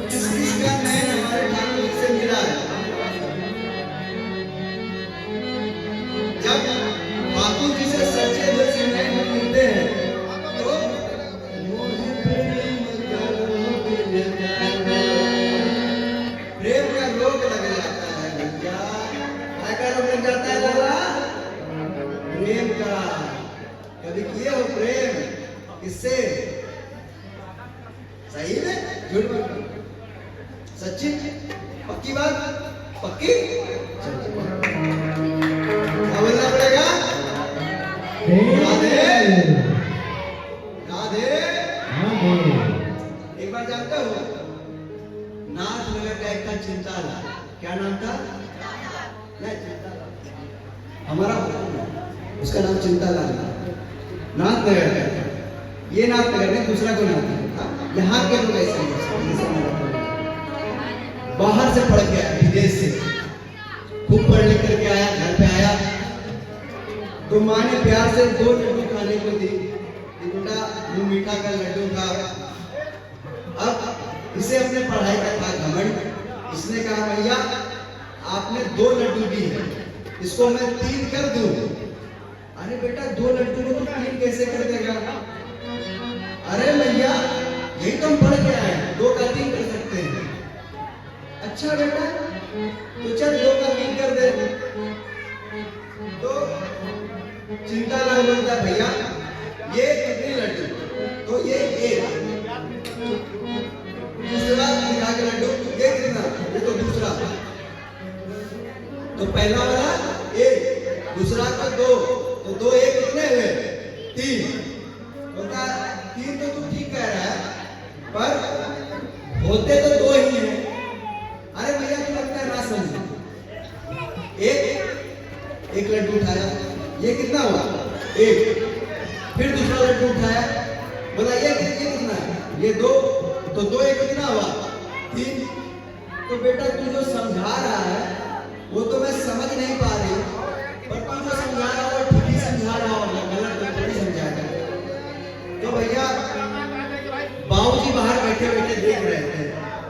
किस किस का नैन हमारे ठाकुर से मिला है। जब ठाकुर जी से सच्चे दिल से नैन मिलते हैं तो प्रेम का रोग लग जाता है भैया। क्या रोग लग जाता है दादा? प्रेम का। कभी किए हो प्रेम? किससे? सही में? झूठ मत। सच्ची? पक्की बात? पक्की? क्या बोलना पड़ेगा? राधे राधे। एक बार जानते हो नाथ नगर का एक था चिंताला। क्या नाम था? नहीं चिंताला हमारा उसका नाम चिंताला नाथ नगर का। ये नाथ नगर में दूसरा कोई नाथ नगर। यहाँ के लोग ऐसे बाहर से पढ़ के आया, विदेश से खूब पढ़ लिख करके आया, घर पे आया तो माँ ने प्यार से 2 लड्डू खाने को दी। बेटा मुंह मीठा का लड्डू खा। अब इसे अपने पढ़ाई का था घमंड। इसने कहा भैया आपने 2 लड्डू दी है, इसको मैं 3 कर दूं। अरे बेटा 2 लड्डू को तो 3 कैसे कर देगा? अरे भैया यही तो हम पढ़ के आए, 2 का 3 कर सकते हैं। अच्छा बेटा तो चल 2 का 3 कर दे। तो चिंता ना बोलता भैया ये कितने लड्डू? तो ये 1। दूसरा दिखा के लड्डू ये कितना? ये तो दूसरा। तो पहला वाला 1, दूसरा का 2, तो 2 1 कितने हुए? 3। बोलता 3 तो तू ठीक कह रहा है पर होते तो 2 ही हैं। अरे भैया तू लगता है ना समझ। एक लड्डू उठाया, ये कितना हुआ? 1। फिर दूसरा लड्डू उठाया, बोला ये कितना है? ये 2, तो 2 1 कितना हुआ? 3। तो बेटा तू जो समझा रहा है वो तो मैं समझ नहीं पा रही, पर तू जो समझा रहा हो ठीक ही समझा रहा होगा, गलत तो नहीं समझाएगा। तो भैया बाबूजी बाहर बैठे बैठे देख रहे थे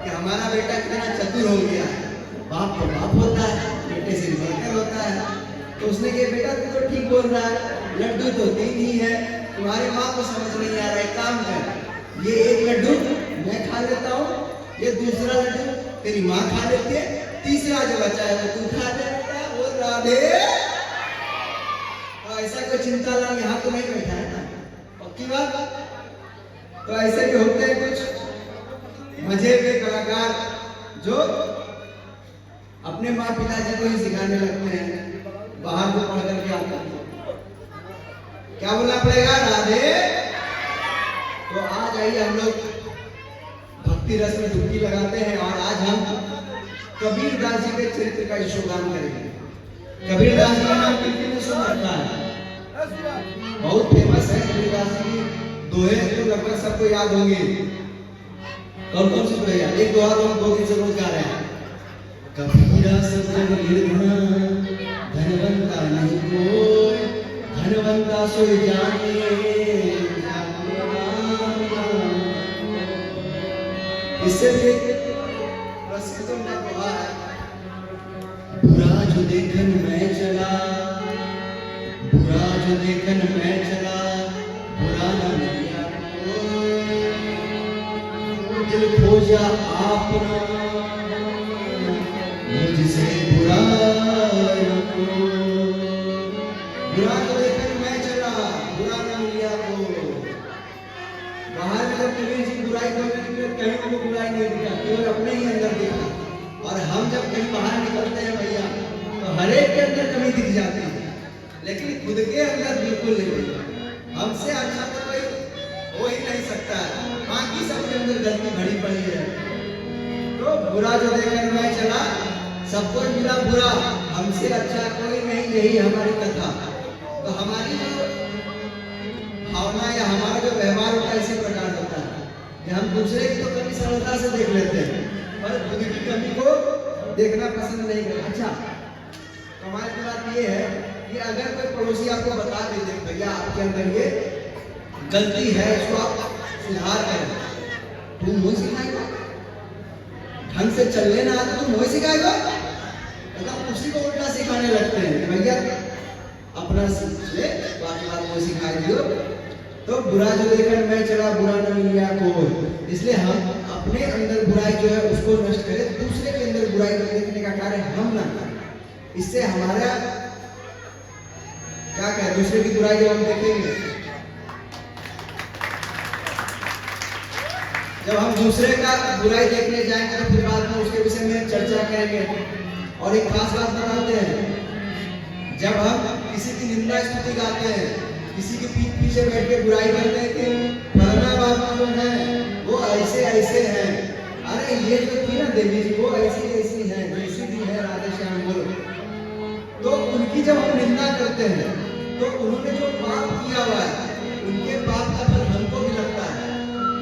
कि हमारा बेटा कितना चतुर हो गया है। बाप तो बाप होता है, बेटे से बेहतर होता है। तो उसने कहा बेटा तू तो ठीक बोल रहा है, लड्डू तो 3 ही है, तुम्हारी माँ को समझ नहीं आ रहा है। काम कर, ये 1 लड्डू मैं खा लेता हूँ, ये दूसरा लड्डू तेरी माँ खा लेती है, तीसरा जो बचा है वो तू खा लेता है। वो राधे ऐसा कोई चिंता लाल यहाँ तो नहीं बैठा है ना? पक्की बात। तो ऐसे भी होते हैं कुछ मजे के कलाकार जो अपने माँ पिताजी को ही सिखाने लगते हैं, बाहर को पढ़ करके आते हैं। क्या बोलना पड़ेगा? राधे। तो आज आइए हम लोग भक्ति रस में डुबकी लगाते हैं और आज हम कबीर दास जी के चरित्र का यशोगान करेंगे। कबीर दास जी का नाम कितने सुन रखा है? बहुत फेमस है कबीर दास जी की दोहे तो लगभग सबको याद होंगे। कौन कौन सी दोहे याद? एक दोहा तो हम 2 दिन से रोज गा रहे हैं। कबीरा सब निर्गुणा धनवंता नहीं कोई, धनवंता सोई जाने। इससे भी प्रसिद्ध उनका दोहा है, बुरा जो देखन मैं चला, बुरा जो देखन मैं चला, बुरा न मिला दिल खोजा आपना, मुझसे बुरा न को। बुरा जो देखन मैं चला, बुरा न मिला को। बाहर में जब कबीर जी बुराई करने निकले कहीं उनको बुराई नहीं दिखा, केवल अपने ही अंदर दिखा। और हम जब कहीं बाहर निकलते हैं भैया तो हर एक के अंदर कमी दिख जाती है, लेकिन खुद के अंदर बिल्कुल नहीं। हमसे अच्छा तो कोई हो ही नहीं सकता है, बाकी सबके अंदर गलती भरी पड़ी है। तो बुरा जो देखकर मैं चला, सबको मिला बुरा, हमसे अच्छा कोई नहीं, यही हमारी कथा। तो हमारी जो भावना या हमारा जो व्यवहार होता है इसी प्रकार होता है कि हम दूसरे की तो कमी सरलता से देख लेते हैं पर खुद की कमी को देखना पसंद नहीं करते। अच्छा कमाल की बात ये है कि अगर कोई पड़ोसी आपको बता दे भैया आपके अंदर ये गलती है, इसको आप सुधार करें, तुम मुझे सिखाएगा, ढंग से चलने ना आता तुम मुझे सिखाएगा, मतलब उसी को उल्टा सिखाने लगते हैं कि भैया अपना सीख ले, बाकी बात मुझे सिखा दियो। तो बुरा जो देखकर मैं चला बुरा न मिलिया को, इसलिए हम अपने अंदर बुराई जो है उसको नष्ट करें, दूसरे के अंदर बुराई को देखने का कार्य हम ना करें। इससे हमारा क्या कहें, दूसरे की बुराई जब हम देखेंगे, जब हम दूसरे का बुराई देखने जाएंगे तो फिर बाद में उसके विषय में चर्चा करेंगे। और एक खास बात बताते हैं, जब हम किसी की निंदा स्तुति गाते हैं, किसी की पीठ पीछे बैठ के बुराई करते हैं कि फलाना बाबा जो है वो ऐसे ऐसे हैं, अरे ये जो थी ना देवी जी वो ऐसी ऐसी है, जैसी भी है राधे श्याम बोलो, तो उनकी जब हम निंदा करते हैं तो उन्होंने जो पाप किया हुआ है उनके पाप का फल हमको भी लगता है।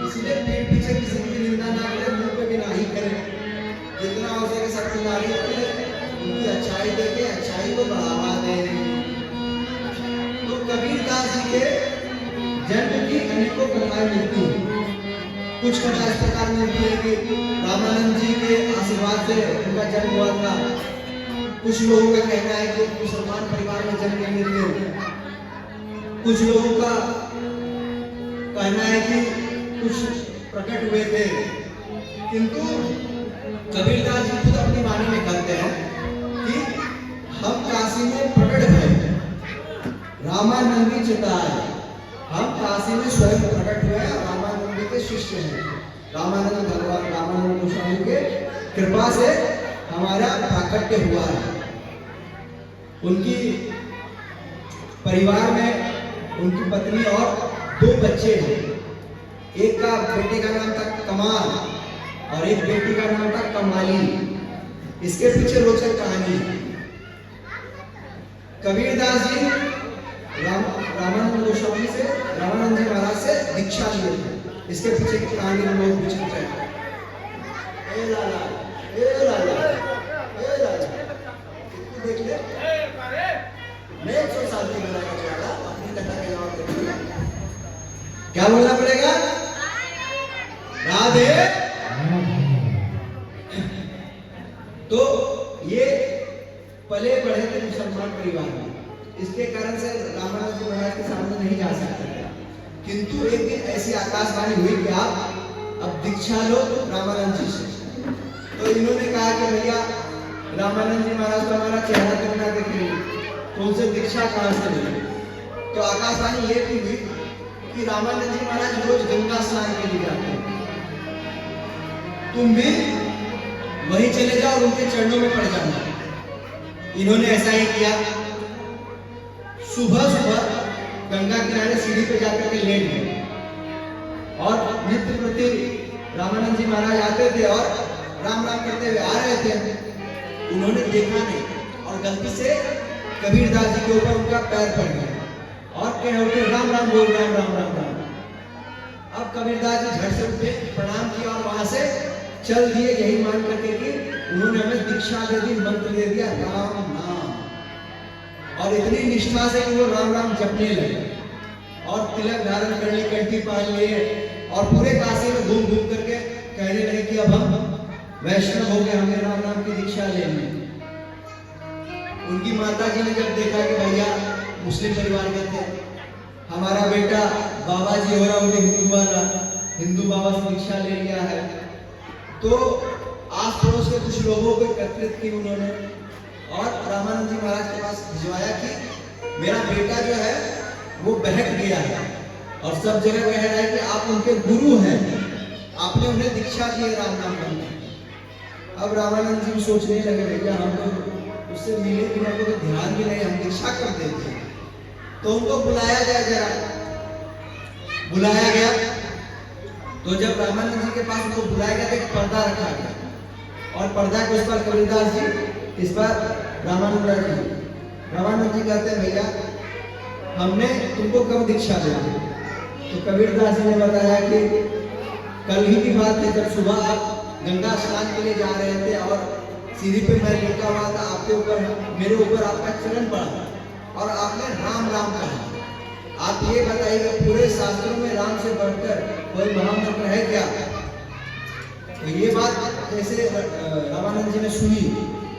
इसलिए पीठ पीछे किसी की निंदा ना करें, मुंह पे भी ना ही करें, जितना हो सके सबकी तारीफ करें, उनकी अच्छाई देके अच्छाई को बढ़ावा दें। तो कबीरदास जी के जन्म की अनेकों कथाएं मिलती हैं। कुछ कथा इस प्रकार मिलती है कि रामानंद जी के आशीर्वाद से उनका जन्म हुआ था। कुछ लोगों का कहना है कि मुसलमान परिवार में जन्म लेने थे, कुछ लोगों का कहना है कि कुछ प्रकट हुए थे, किंतु कबीरदास जी खुद अपनी वाणी में कहते हैं कि हम काशी में प्रकट हुए, रामानंदी चिताए, हम काशी में स्वयं प्रकट हुए, रामानंदी के शिष्य हैं। रामानंद भगवान रामानंद गोस्वामी के कृपा से हमारा प्राकट्य हुआ है। उनकी परिवार में उनकी पत्नी और 2 बच्चे हैं। एक का बेटे का नाम था कमाल और एक बेटी का नाम था कमाली। इसके पीछे रोचक कहानी है। कबीरदास जी रामानंद गोस्वामी से, रामानंद जी महाराज से दीक्षा लिए थे। इसके पीछे की कहानी हम लोग पूछते हैं। ए लाला, ए लाला, ए लाला, कितनी देख ले, मैं 100 साल की बना का चला, अपनी कथा के जवाब देखेंगे। क्या बोलना पड़ेगा? राधे। तो ये पले बढ़े थे मुसलमान परिवार में, इसके कारण से रामानंद जी महाराज के सामने नहीं जा सकते थे। किंतु एक दिन ऐसी आकाशवाणी हुई कि आप अब दीक्षा लो रामानंद जी से। तो इन्होंने कहा कि भैया रामानंद जी महाराज तो हमारा चेहरा तक ना देखेंगे, तो उनसे दीक्षा कहां से लेंगे? तो आकाशवाणी ये भी हुई कि रामानंद जी महाराज रोज गंगा स्नान के लिए जाते हैं, तुम भी वहीं चले जाओ और उनके चरणों में पड़ जाना। इन्होंने ऐसा ही किया। सुबह सुबह गंगा किनारे सीढ़ी पे जाकर के लेट गए और नित्य प्रति रामानंद जी महाराज आते थे और राम राम करते हुए आ रहे थे। उन्होंने देखा नहीं और गलती से कबीरदास जी के ऊपर उनका पैर पड़ गया और कह उठे राम राम बोल, राम राम राम राम। अब कबीरदास जी झट से उठे, प्रणाम किया और वहां से चल दिए, यही मान करके कि उन्होंने हमें दीक्षा दे दी, मंत्र दे दिया राम नाम। और इतनी निष्ठा से कि वो राम राम जपने लगे और तिलक धारण कर ली, कंठी पहन लिए और पूरे काशी में घूम घूम करके कहने लगे कि अब हम वैष्णव हो गए, हमें राम नाम की दीक्षा लेनी। उनकी माता जी ने जब देखा कि भैया मुस्लिम परिवार के थे, हमारा बेटा बाबा जी हो रहा, उन्हें हिंदू बाबा से दीक्षा ले लिया है, तो आस पड़ोस के कुछ लोगों को एकत्रित की उन्होंने और रामानंद जी महाराज के पास भिजवाया कि मेरा बेटा जो है वो बहक गया है और सब जगह कह रहा है कि आप उनके गुरु हैं, आपने उन्हें दीक्षा दी है राम नाम करने। अब रामानंद जी सोचने लगे भैया हम तो उससे मिले बिना को तो ध्यान भी नहीं, हम दीक्षा कर देते हैं। तो उनको बुलाया जाए, जरा बुलाया गया। तो जब रामानंद जी के पास उनको बुलाया गया तो एक पर्दा रखा गया और पर्दा के उस पर कबीरदास जी, इस पर रामानंद जी कहते हैं भैया हमने तुमको कब दीक्षा दी? तो कबीरदास जी ने बताया कि कल ही की बात है, जब सुबह आप गंगा स्नान के लिए जा रहे थे और सीढ़ी पे मैं लेटा हुआ था, आपके ऊपर मेरे ऊपर आपका चरण पड़ा और आपने राम राम कहा। आप ये बताइए पूरे शास्त्रों में राम से बढ़कर कोई महामंत्र है क्या? जैसे रामानंद जी ने सुनी,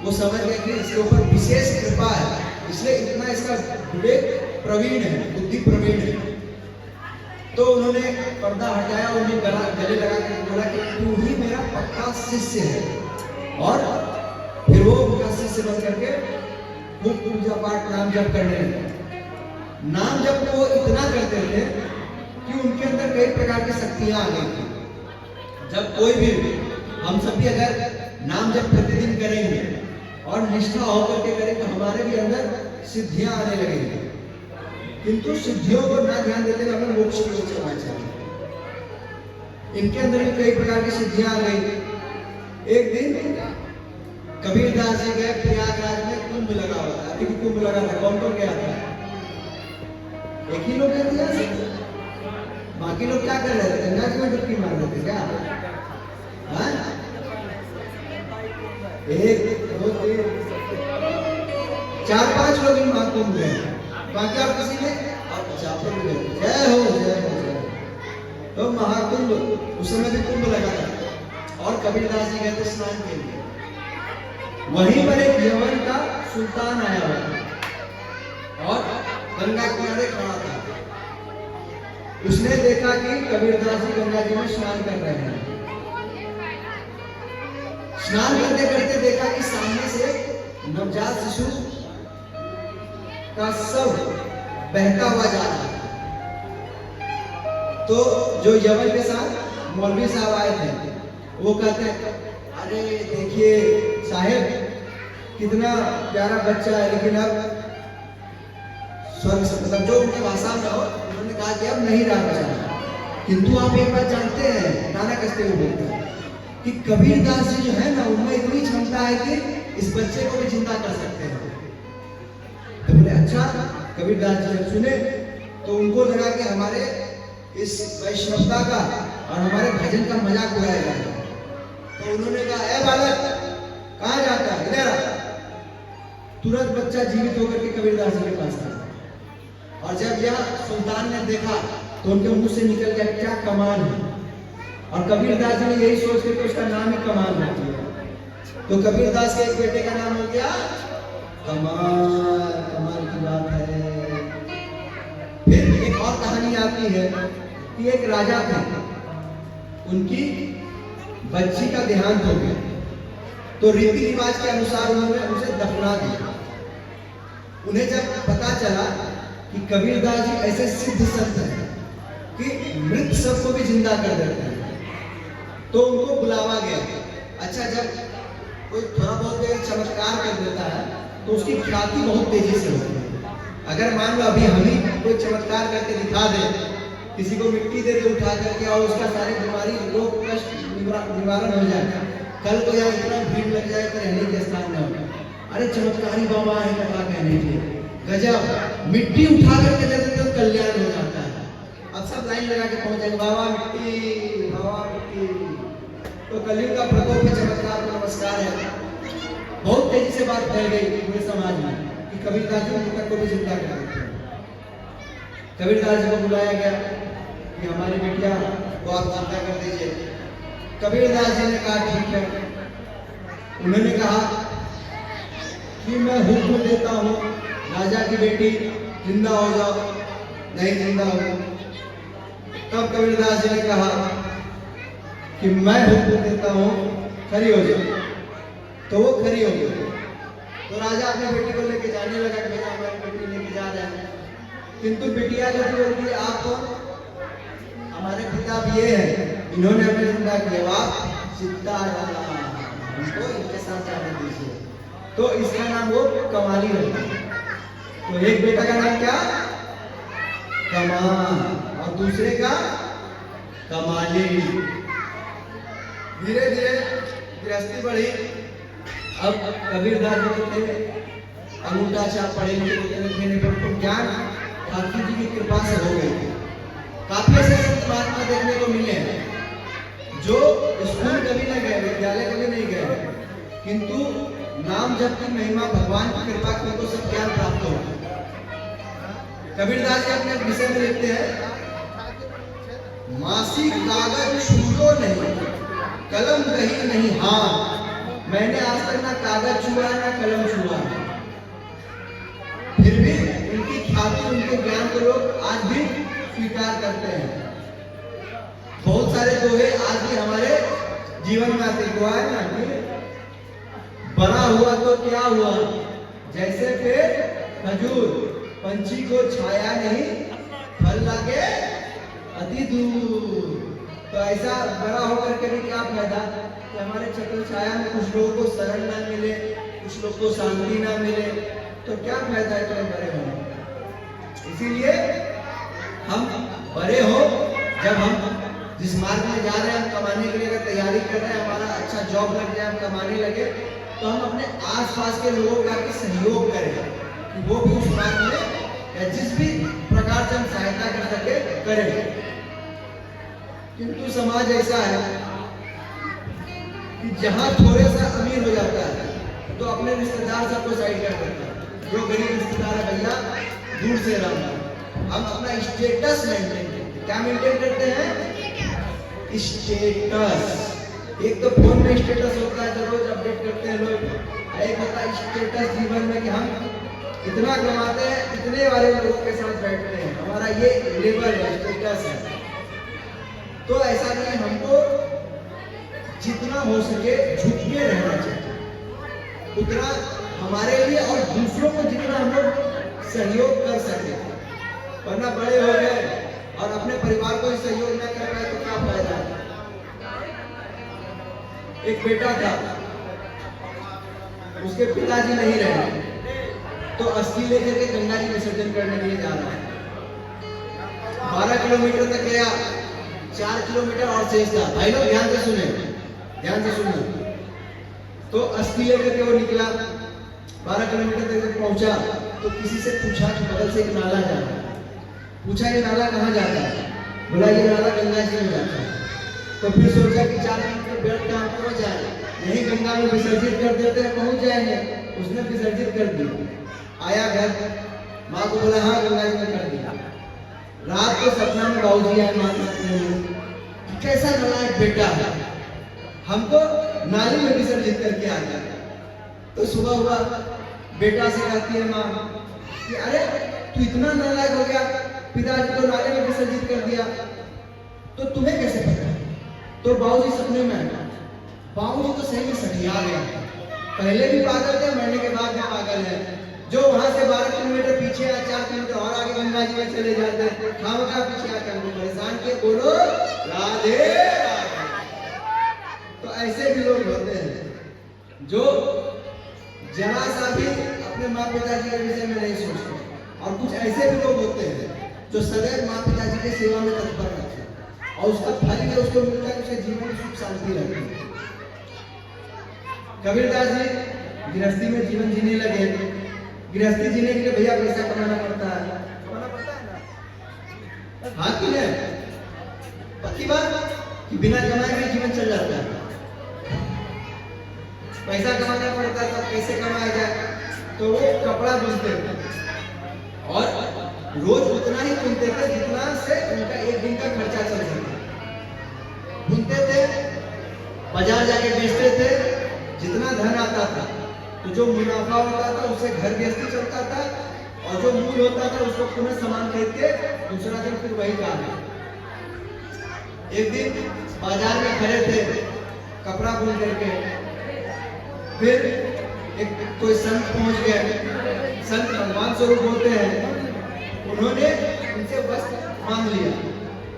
वो समझ गए कि इसके ऊपर विशेष कृपा है, इसलिए इतना इसका विवेक प्रवीण है, बुद्धि प्रवीण है। तो उन्होंने पर्दा हटाया, उन्हें गले लगा के बोला कि तू ही मेरा पक्का शिष्य है। और फिर वो उनका शिष्य बन करके खूब पूजा पाठ नाम जप करने लगे। नाम जप को वो इतना करते थे कि उनके अंदर कई प्रकार की शक्तियां आ गई थी। जब कोई भी, हम सब भी अगर नाम जप प्रतिदिन करेंगे और निष्ठा होकर के करें तो हमारे भी अंदर सिद्धियां आने लगेंगी। किंतु सिद्धियों को ना ध्यान देते हुए हमें मोक्ष की ओर चलना चाहिए। इनके अंदर भी कई प्रकार की सिद्धियां आ गई। एक दिन कबीरदास जी गए प्रयागराज में, कुंभ लगा हुआ था। अभी कुंभ लगा था, कौन कौन गया था? एक ही लोग गए थे, बाकी लोग क्या कर रहे थे? गंगा जी में डुबकी मार रहे थे क्या? हाँ? एक दो तीन 4-5 लोग इन महाकुंभ गए, बाकी और किसी ने जय हो जय हो जय। तो महाकुंभ, उस समय भी कुंभ लगा था और कबीरदास जी गए थे स्नान के लिए। वहीं पर एक यवन का सुल्तान आया हुआ और गंगा किनारे खड़ा था। उसने देखा कि कबीरदास जी गंगा जी में स्नान कर रहे हैं। स्नान करते करते देखा कि सामने से नवजात शिशु का शव बहता हुआ जा रहा है। तो जो यवन के साथ मौलवी साहब आए थे, वो कहते हैं, अरे देखिए साहेब, कितना प्यारा बच्चा है, लेकिन अब स्वर्ग से, मतलब जो उनकी भाषा में हो, उन्होंने कहा कि अब नहीं रहा बचा। किंतु आप एक बात जानते हैं, नाना कसते हुए बोलते हैं कि कबीरदास जी जो है ना, उनमें इतनी क्षमता है कि इस बच्चे को भी जिंदा कर सकते हैं। तो बोले अच्छा। कबीरदास जी जब सुने तो उनको लगा कि हमारे इस वैष्णवता का और हमारे भजन का मजाक उड़ाया जाएगा। तो उन्होंने कहा, ए बालक, कहाँ जाता है, इधर आ। तुरंत बच्चा जीवित होकर के कबीरदास जी के पास आया। और जब यह सुल्तान ने देखा तो उनके मुंह से निकल गया, क्या कमाल है। और कबीरदास जी ने यही सोच के उसका नाम ही कमाल रख दिया। तो कबीरदास के एक बेटे का नाम हो गया कमाल। कमाल की बात है। फिर एक और कहानी आती है कि एक राजा थे, उनकी बच्ची का देहांत हो गया। तो रीति रिवाज के अनुसार उन्होंने उसे दफना दिया। उन्हें जब पता चला कि कबीरदास जी ऐसे सिद्ध संत हैं कि मृत शव को भी जिंदा कर देते हैं, तो उनको बुलावा गया। अच्छा, जब कोई थोड़ा बहुत चमत्कार कर देता है तो उसकी ख्याति बहुत तेजी से होती है। अगर मान लो अभी हम ही कोई चमत्कार करके दिखा दे, किसी को मिट्टी दे दे उठा करके और उसका सारी बीमारी, रोग, कष्ट निवारण हो जाए, कल को यहाँ इतना भीड़ लग जाए तो रहने के स्थान न हो। अरे चमत्कारी बाबा है, कथा कहने के गजब, मिट्टी उठा करके दे देते तो कल्याण हो जाता है। अब सब लाइन लगा के पहुंच जाएंगे, बाबा मिट्टी, बाबा मिट्टी। तो कलयुग का प्रकोप में चमत्कार को नमस्कार है। बहुत तेजी से बात फैल गई पूरे समाज में कि कबीरदास जी मृतक को भी जिंदा कर देते हैं। कबीरदास जी को बुलाया गया कि हमारी बेटिया को आप जिंदा कर दीजिए। कबीरदास जी ने कहा ठीक है। उन्होंने कहा कि मैं हुक्म देता हूँ, राजा की बेटी जिंदा हो जाओ, नहीं जिंदा हो। तब कबीरदास जी ने कहा कि मैं हुक्म देता हूँ, खड़ी हो जाओ। तो वो खड़ी हो गई। तो राजा अपने बेटी को लेके जाने लगा कि भैया हमारी बेटी लेके जा रहे हैं। किंतु बिटिया जो थी बोलती है, आप हमारे पिता भी ये है, इन्होंने हमें जिंदा किया, आप सीताराम, हमको इनके साथ जाने दीजिए। तो इसका नाम वो कमाली रखा। तो एक बेटा का नाम क्या, कमाल, और दूसरे का कमाली। धीरे धीरे गृहस्थी बढ़ी। अब कबीरदास जी थे अंगूठा छाप पढ़े लिखे पर ज्ञान ठाकुर जी की कृपा से हो गई थी। काफी ऐसे संत महात्मा देखने को मिले हैं जो स्कूल कभी नहीं गए, विद्यालय कभी नहीं गए, किंतु नाम जप की महिमा, भगवान की कृपा की उनको सब ज्ञान प्राप्त हो। कबीरदास जी अपने विषय में लिखते हैं, मासी कागज छूलो नहीं, कलम कहीं नहीं हाथ। मैंने आज तक ना कागज छुआ ना कलम छुआ, फिर भी उनकी ख्याति उनके ज्ञान को लोग आज भी स्वीकार करते हैं। बहुत सारे दोहे आज भी हमारे जीवन में आते। दोहा है ना कि बड़ा हुआ तो क्या हुआ, जैसे पेड़ खजूर, पंछी को छाया नहीं फल लागे अति दूर। तो ऐसा बड़ा होकर के भी क्या फायदा कि हमारे छत्र छाया में कुछ लोगों को शरण ना मिले, कुछ लोगों को शांति ना मिले, तो क्या फायदा है तुम्हें बड़े होने। इसीलिए हम बड़े हो, जब हम जिस मार्ग में जा रहे हैं, हम कमाने के लिए अगर तैयारी कर रहे हैं, हमारा अच्छा जॉब लग जाए, हम कमाने लगे, तो हम अपने आसपास के लोगों का भी सहयोग करें कि वो भी उस मार्ग में या जिस भी प्रकार से हम सहायता कर सके करें। किंतु समाज ऐसा है कि जहां थोड़े सा अमीर हो जाता है तो अपने रिश्तेदार सबको साइड कर देता है। जो गरीब रिश्तेदार है भैया दूर से रहना। हम अपना स्टेटस मेंटेन, क्या मेंटेन करते हैं? स्टेटस। एक तो फोन में स्टेटस होता है जो रोज अपडेट करते हैं लोग, एक होता है स्टेटस जीवन में कि हम इतना कमाते हैं, इतने वाले लोगों के साथ बैठते हैं, हमारा ये लेवल है, स्टेटस है। तो ऐसा नहीं, हमको जितना हो सके झुक के रहना चाहिए, उतना हमारे लिए और दूसरों को जितना हम लोग सहयोग कर सके। वरना बड़े हो गए और अपने परिवार को ही सहयोग न कर पाए तो क्या फायदा है। एक बेटा था, उसके पिताजी नहीं रहे, तो अस्थि लेकर के गंगा जी विसर्जन करने के लिए जा रहा है। 12 किलोमीटर तक गया, 4 किलोमीटर और शेष था। भाई लोग ध्यान से सुने, ध्यान से सुने। तो अस्थि लेकर के वो निकला, 12 किलोमीटर तक पहुंचा तो किसी से पूछा कि बगल से एक नाला जा रहा है। पूछा ये नाला कहाँ जाता है? बोला ये नाला गंगा जी में जाता है। तो फिर सोचा कि 4 किलोमीटर बैठ के हम पहुंच जाए, यही गंगा में विसर्जित कर देते हैं, पहुंच जाएंगे। उसने विसर्जित कर दिया। आया घर, माँ को बोला हाँ गंगा जी में कर दिया। रात को सपना में बाबूजी आए, माँ ने कैसा नालायक बेटा है, हमको नाली में विसर्जित करके आ गया। तो सुबह हुआ, बेटा से कहती है माँ कि अरे तू इतना नालायक हो गया, पिताजी को नाले में विसर्जित कर दिया, तो तुम्हें कैसे पता? तो बाबूजी सपने में आया। बाबूजी तो सही में सठिया गया, पहले भी पागल थे, मरने के बाद भी पागल है। जो वहां से 12 किलोमीटर पीछे या 4 किलोमीटर और आगे गंगा जी में चले जाते, खामखा पीछे आकर हमको परेशान के बोलो राधे राधे। तो ऐसे भी लोग होते हैं जो जरा सा भी अपने माँ पिताजी के विषय में नहीं सोचते, और कुछ ऐसे भी लोग होते हैं जो सदैव माँ पिताजी की सेवा में तत्पर रहते हैं और उसका फल भी उसको मिलता है, उसके जीवन में सुख शांति रहती है। कबीरदास जी गृहस्थी में जीवन जीने लगे। गृहस्थी जीने के लिए भैया पैसा कमाना पड़ता है, कमाना पड़ता है ना, हाँ कि नहीं? पक्की बात कि बिना कमाए भी जीवन चल जाता है। पैसा कमाना पड़ता है, तब कैसे कमाया जाए? तो वो कपड़ा बुनते थे और रोज उतना ही बुनते थे जितना से उनका एक दिन का खर्चा चल सके। बुनते थे, बाजार जाके बेचते थे, जितना धन आता था तो जो मुनाफा होता था उससे घर गृहस्थी चलता था, और जो मूल होता था उसको पुनः सामान खरीद के दूसरा दिन फिर वही काम। एक दिन बाजार में खड़े थे कपड़ा बुन करके, फिर एक कोई संत पहुंच गए। संत भगवान स्वरूप होते हैं, उन्होंने उनसे वस्त्र मांग लिया।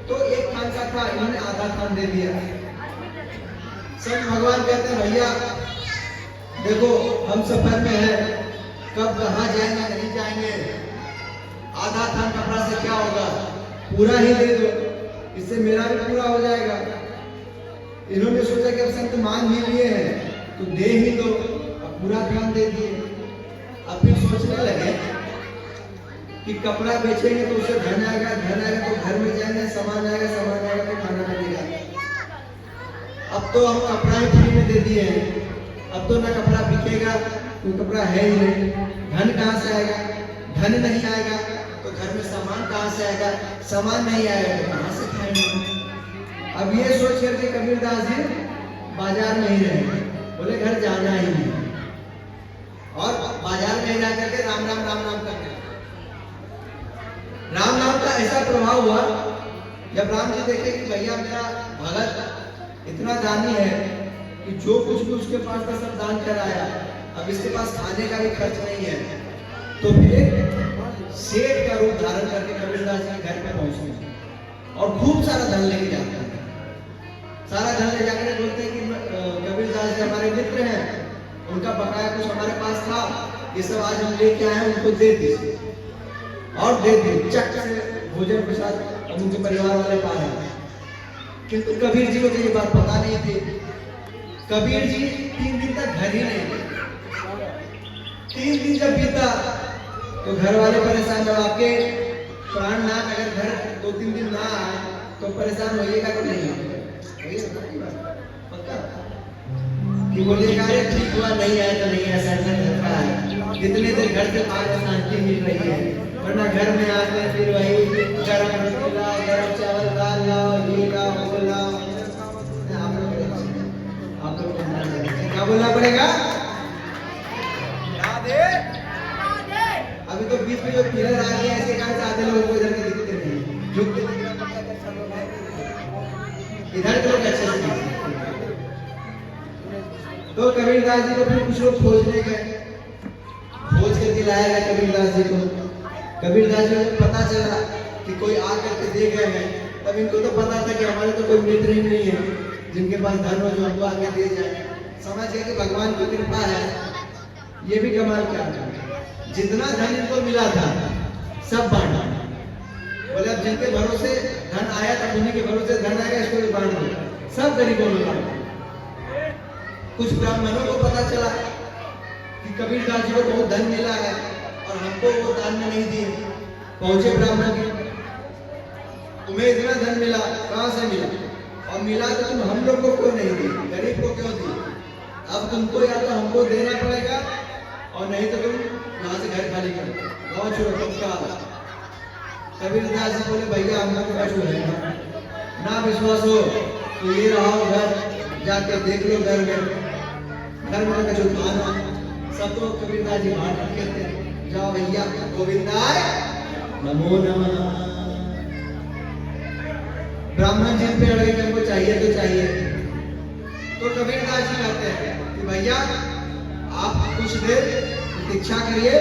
तो एक थान का था, इन्होंने आधा थान दे दिया। संत भगवान कहते हैं भैया देखो हम सफर में है, कब कहाँ जाएंगे नहीं जाएंगे, आधा थान कपड़ा से क्या होगा, पूरा ही दे दो, इससे मेरा भी पूरा हो जाएगा। इन्होंने सोचा कि अब संत मांग ही लिए हैं तो दे ही दो, अब पूरा थान दे दिए। अब फिर सोचने लगे कि कपड़ा बेचेंगे तो उससे धन आएगा, धन आएगा तो घर में जाएंगे, सामान आएगा, सामान आएगा तो खाना मिलेगा। अब तो हम कपड़ा ही फ्री में दे दिए हैं, अब तो ना कपड़ा बिकेगा, कोई कपड़ा है ही नहीं, धन कहाँ से आएगा? धन नहीं आएगा तो घर में सामान कहाँ से आएगा? सामान नहीं आएगा तो कहाँ से खाएंगे? अब ये सोच करके कबीरदास जी बाजार में ही रहेंगे, बोले घर जाना ही नहीं। और बाजार में जा करके राम राम राम राम करने लगे। राम नाम का ऐसा प्रभाव हुआ, जब राम जी देखे कि भैया मेरा भगत इतना दानी है कि जो कुछ भी उसके पास था सब दान कराया, अब इसके पास खाने का भी खर्च नहीं है, तो फिर सेठ का रूप धारण करके कबीरदास जी के घर पे पहुंचते और खूब सारा धन लेके जाते हैं। सारा धन ले जाकर बोलते हैं कि कबीरदास जी हमारे मित्र हैं, उनका बकाया कुछ हमारे पास था, ये सब आज हम लेके आए हैं, उनको दे दीजिए। और दे दी चक से भोजन के साथ उनके परिवार वाले पा रहे। किंतु कबीर जी को तो ये बात पता नहीं थी। कबीर जी 3 दिन तक घर ही नहीं गए। 3 दिन जब बीता तो घर वाले परेशान, जब आपके प्राणनाथ अगर घर 2-3 दिन ना आए तो परेशान होइएगा कि नहीं पक्का कि बोलिएगा अरे ठीक हुआ नहीं आए तो नहीं, ऐसा लगता है कितने देर घर से बाहर शांति मिल रही है, वरना घर में आते हैं फिर वही गरम रोटी लाओ, गरम चावल दाल लाओ, ये लाओ वो लाओ। आप लोग क्या बोलना पड़ेगा? अभी तो बीच में जो किलर आ गए ऐसे कारण से आधे लोगों को इधर के दिखते नहीं, झुक के इधर के लोग अच्छे से। तो कबीरदास जी को फिर कुछ लोग खोजने गए, खोज करके लाया गया कबीरदास जी को। कबीरदास जी को पता चला कि कोई आकर के दे गए हैं, तब इनको तो पता था कि हमारे तो कोई मित्र ही नहीं है जिनके पास धन हो जो हमको आगे दे जाए। समझ गए कि भगवान की कृपा है। ये भी कमाल क्या है, जितना धन इनको मिला था सब बांटा। बोले अब जिनके भरोसे धन आया था उन्हीं के भरोसे धन आएगा, इसको भी बांट दो, सब गरीबों में बांट। कुछ ब्राह्मणों को पता चला कि कबीरदास जी को बहुत धन मिला है और हमको वो दान में नहीं दिए। पहुंचे ब्राह्मण के, तुम्हें इतना धन मिला, कहां से मिला? और मिला तो तुम हम लोग को क्यों नहीं दी, गरीब को क्यों दी? अब तुमको या तो हमको देना पड़ेगा और नहीं तो तुम यहाँ से घर खाली करो, गाँव छोड़ो, तुमका। कबीरदास जी बोले भैया हम लोग कुछ है ना विश्वास हो तो ये रहा घर, जाके देख लो घर में का जो खाना सब तो कबीरदास जी बाहर रखे थे। जाओ भैया गोविंदाय नमो नमः। ब्राह्मण जिन पे अड़े हमको चाहिए तो चाहिए, तो कबीरदास जी कहते हैं कि भैया आप कुछ देर प्रतीक्षा करिए,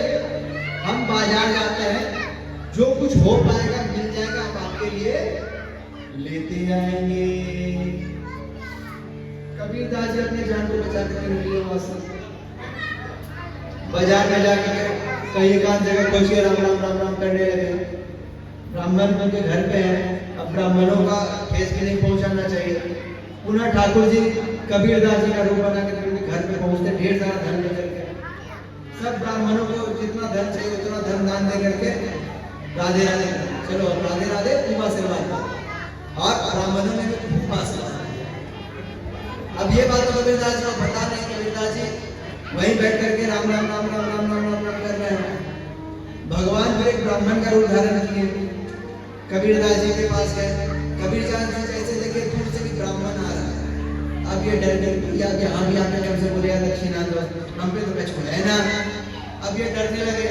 हम बाजार जाते हैं, जो कुछ हो पाएगा मिल जाएगा, हम आपके लिए लेते आएंगे। कबीरदास जी अपने जान को बचा कर निकले वहां से। बाजार में जाकर कहीं एक जगह खोज के राम राम राम राम करने लगे। ब्राह्मण उनके घर पे है, अब ब्राह्मणों का ठेस भी नहीं पहुंचाना चाहिए। पुनः ठाकुर जी कबीरदास जी का रूप बना कर उनके घर पे पहुंचते, ढेर सारा धन लेकर के। सब ब्राह्मणों को जितना धन चाहिए उतना धन दान दे करके राधे राधे, चलो राधे राधे खूब आशीर्वाद। और ब्राह्मणों ने भी खूब आशीर्वाद। अब ये बात कबीरदास जी को पता नहीं, कबीरदास जी वहीं बैठ करके राम राम राम राम राम राम राम राम कर रहे हैं। भगवान फिर एक ब्राह्मण का रूप धारण किए, कबीरदास जी के पास गए। कबीरदास जी जैसे देखे दूर से भी ब्राह्मण आ रहा है, अब ये डर गए कि हाँ भी आपने हमसे बोले दक्षिणा दो, हम पे तो कुछ है ना। अब ये डरने लगे,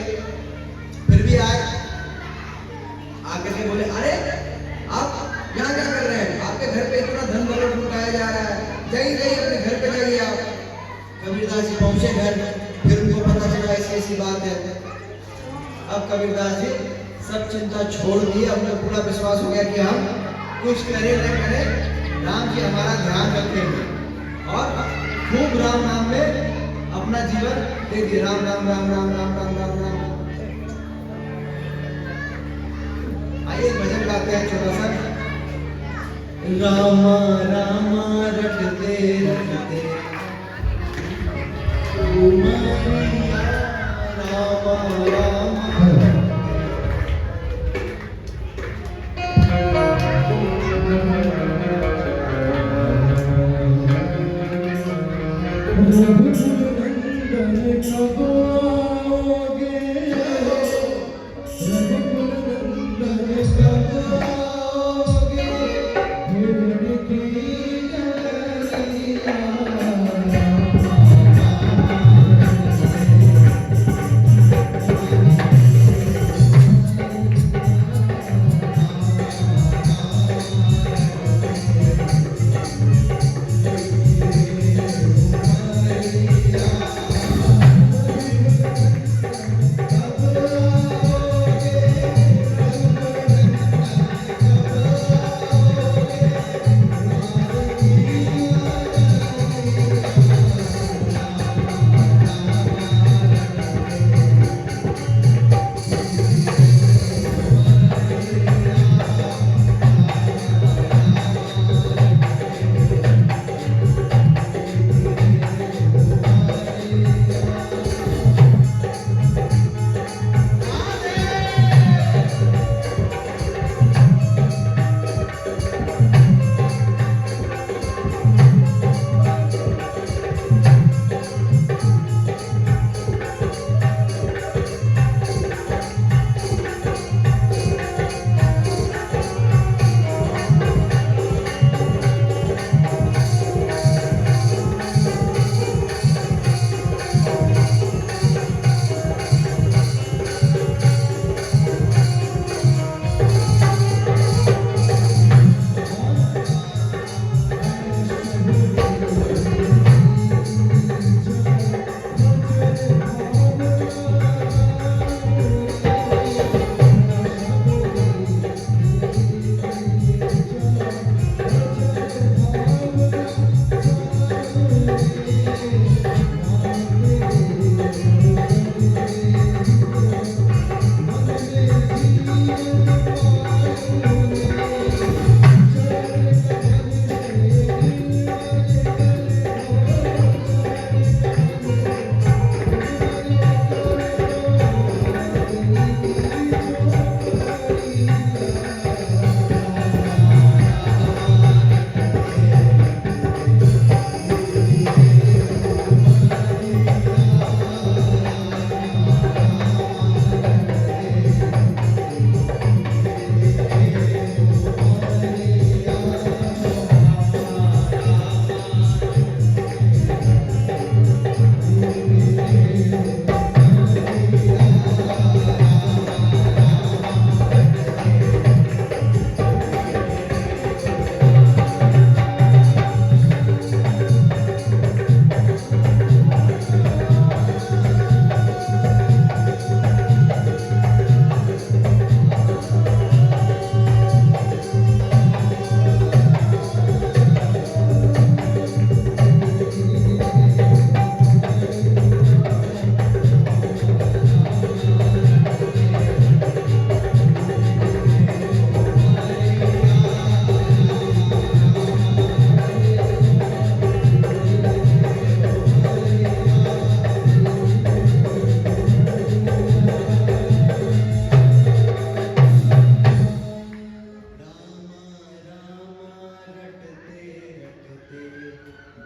फिर भी आए, आकर के बोले अरे आप यहाँ क्या कर रहे हैं, आपके घर पे इतना धन दौलत लुटाया जा रहा है, जाइए जाइए अपने घर पे जाइए आप। कबीरदास जी पहुंचे घर, फिर उनको पता चला ऐसी ऐसी बात है। अब कबीरदास जी सब चिंता छोड़ दिए, हमने पूरा विश्वास हो गया कि हम कुछ करें न करें राम जी हमारा ध्यान रखेंगे, और खूब राम नाम में अपना जीवन दे दिए। राम राम राम राम राम राम राम राम। आइए भजन गाते हैं छोटा सा। रामा रामा रटते रटते रामा रामा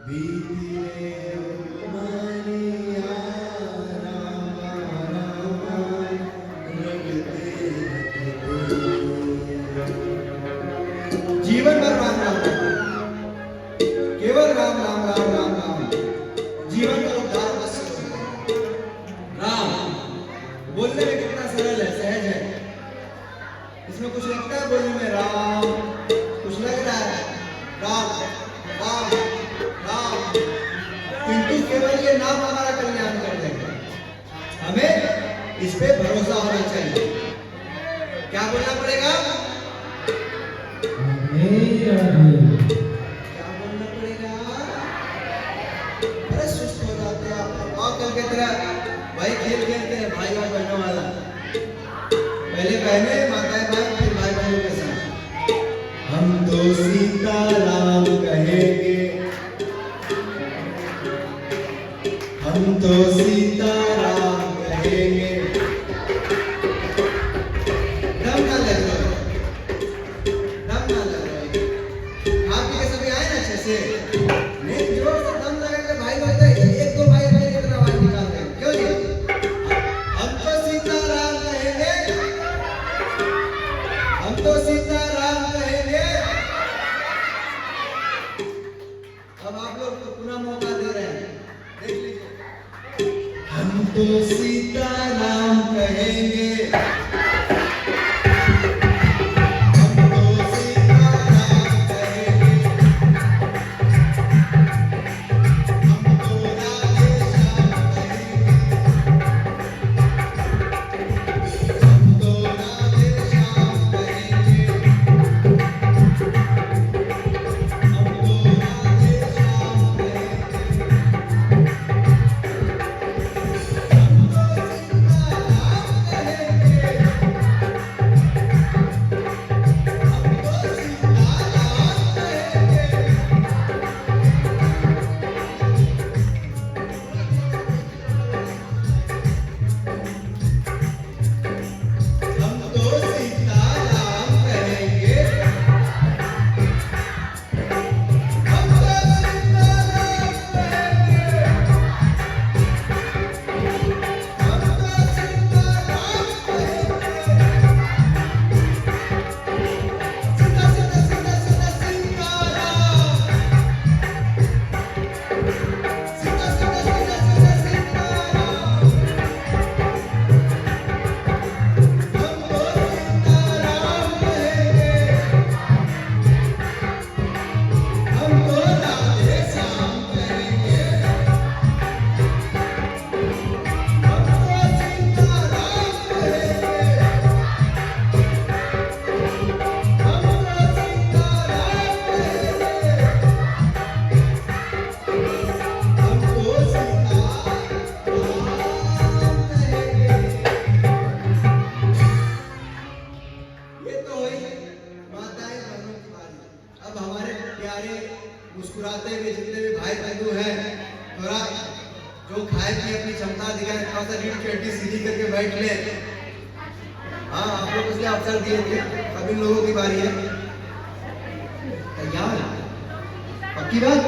बीती मानिया रामा रामा रटते रटते। जीवन भर राम राम केवल राम राम राम राम राम जीवन का उद्धार बस राम बोलने में कितना सरल है, सहज है, इसमें कुछ लगता है बोलने में राम, कुछ लग रहा है राम राम राम, किंतु केवल ये नाम हमारा कल्याण कर देगा। हमें इस पे भरोसा होना चाहिए। क्या बोलना पड़ेगा? क्या बोलना पड़ेगा? अरे सुस्त हो जाते हैं आप। और कल की तरह भाई खेल खेलते हैं भाई और बहनों वाला, पहले बहने माताएं बहन फिर भाई बहनों के साथ। हम तो सीताराम कहेंगे, हम तो सीताराम कहेंगे। दम ना लग रहा है, दम ना लग रहा है। आप के सभी आए ना अच्छे से, नहीं जोर से दम लगा के भाई बोलते हैं, एक दो भाई भाई की तरह आवाज निकालते हैं। क्यों जी? हम तो सीताराम कहेंगे, हम तो सीताराम कहेंगे। अब आप लोग को पुनः मौका दे रहे हैं, देख लीजिए। हम तो सीताराम कहेंगे, हम तो सीताराम कहेंगे, हम तो राधे श्याम कहेंगे, हम तो राधे श्याम कहेंगे, हम तो राधे श्याम कहेंगे। मुस्कुराते हुए जितने भी भाई बंधु हैं, थोड़ा जो खाए की अपनी क्षमता दिखाए, थोड़ा सा रीढ़ की हड्डी सीधी करके बैठ ले। हाँ, आप लोग इसलिए अवसर दिए थे, अब इन लोगों की बारी है। तैयार? पक्की बात?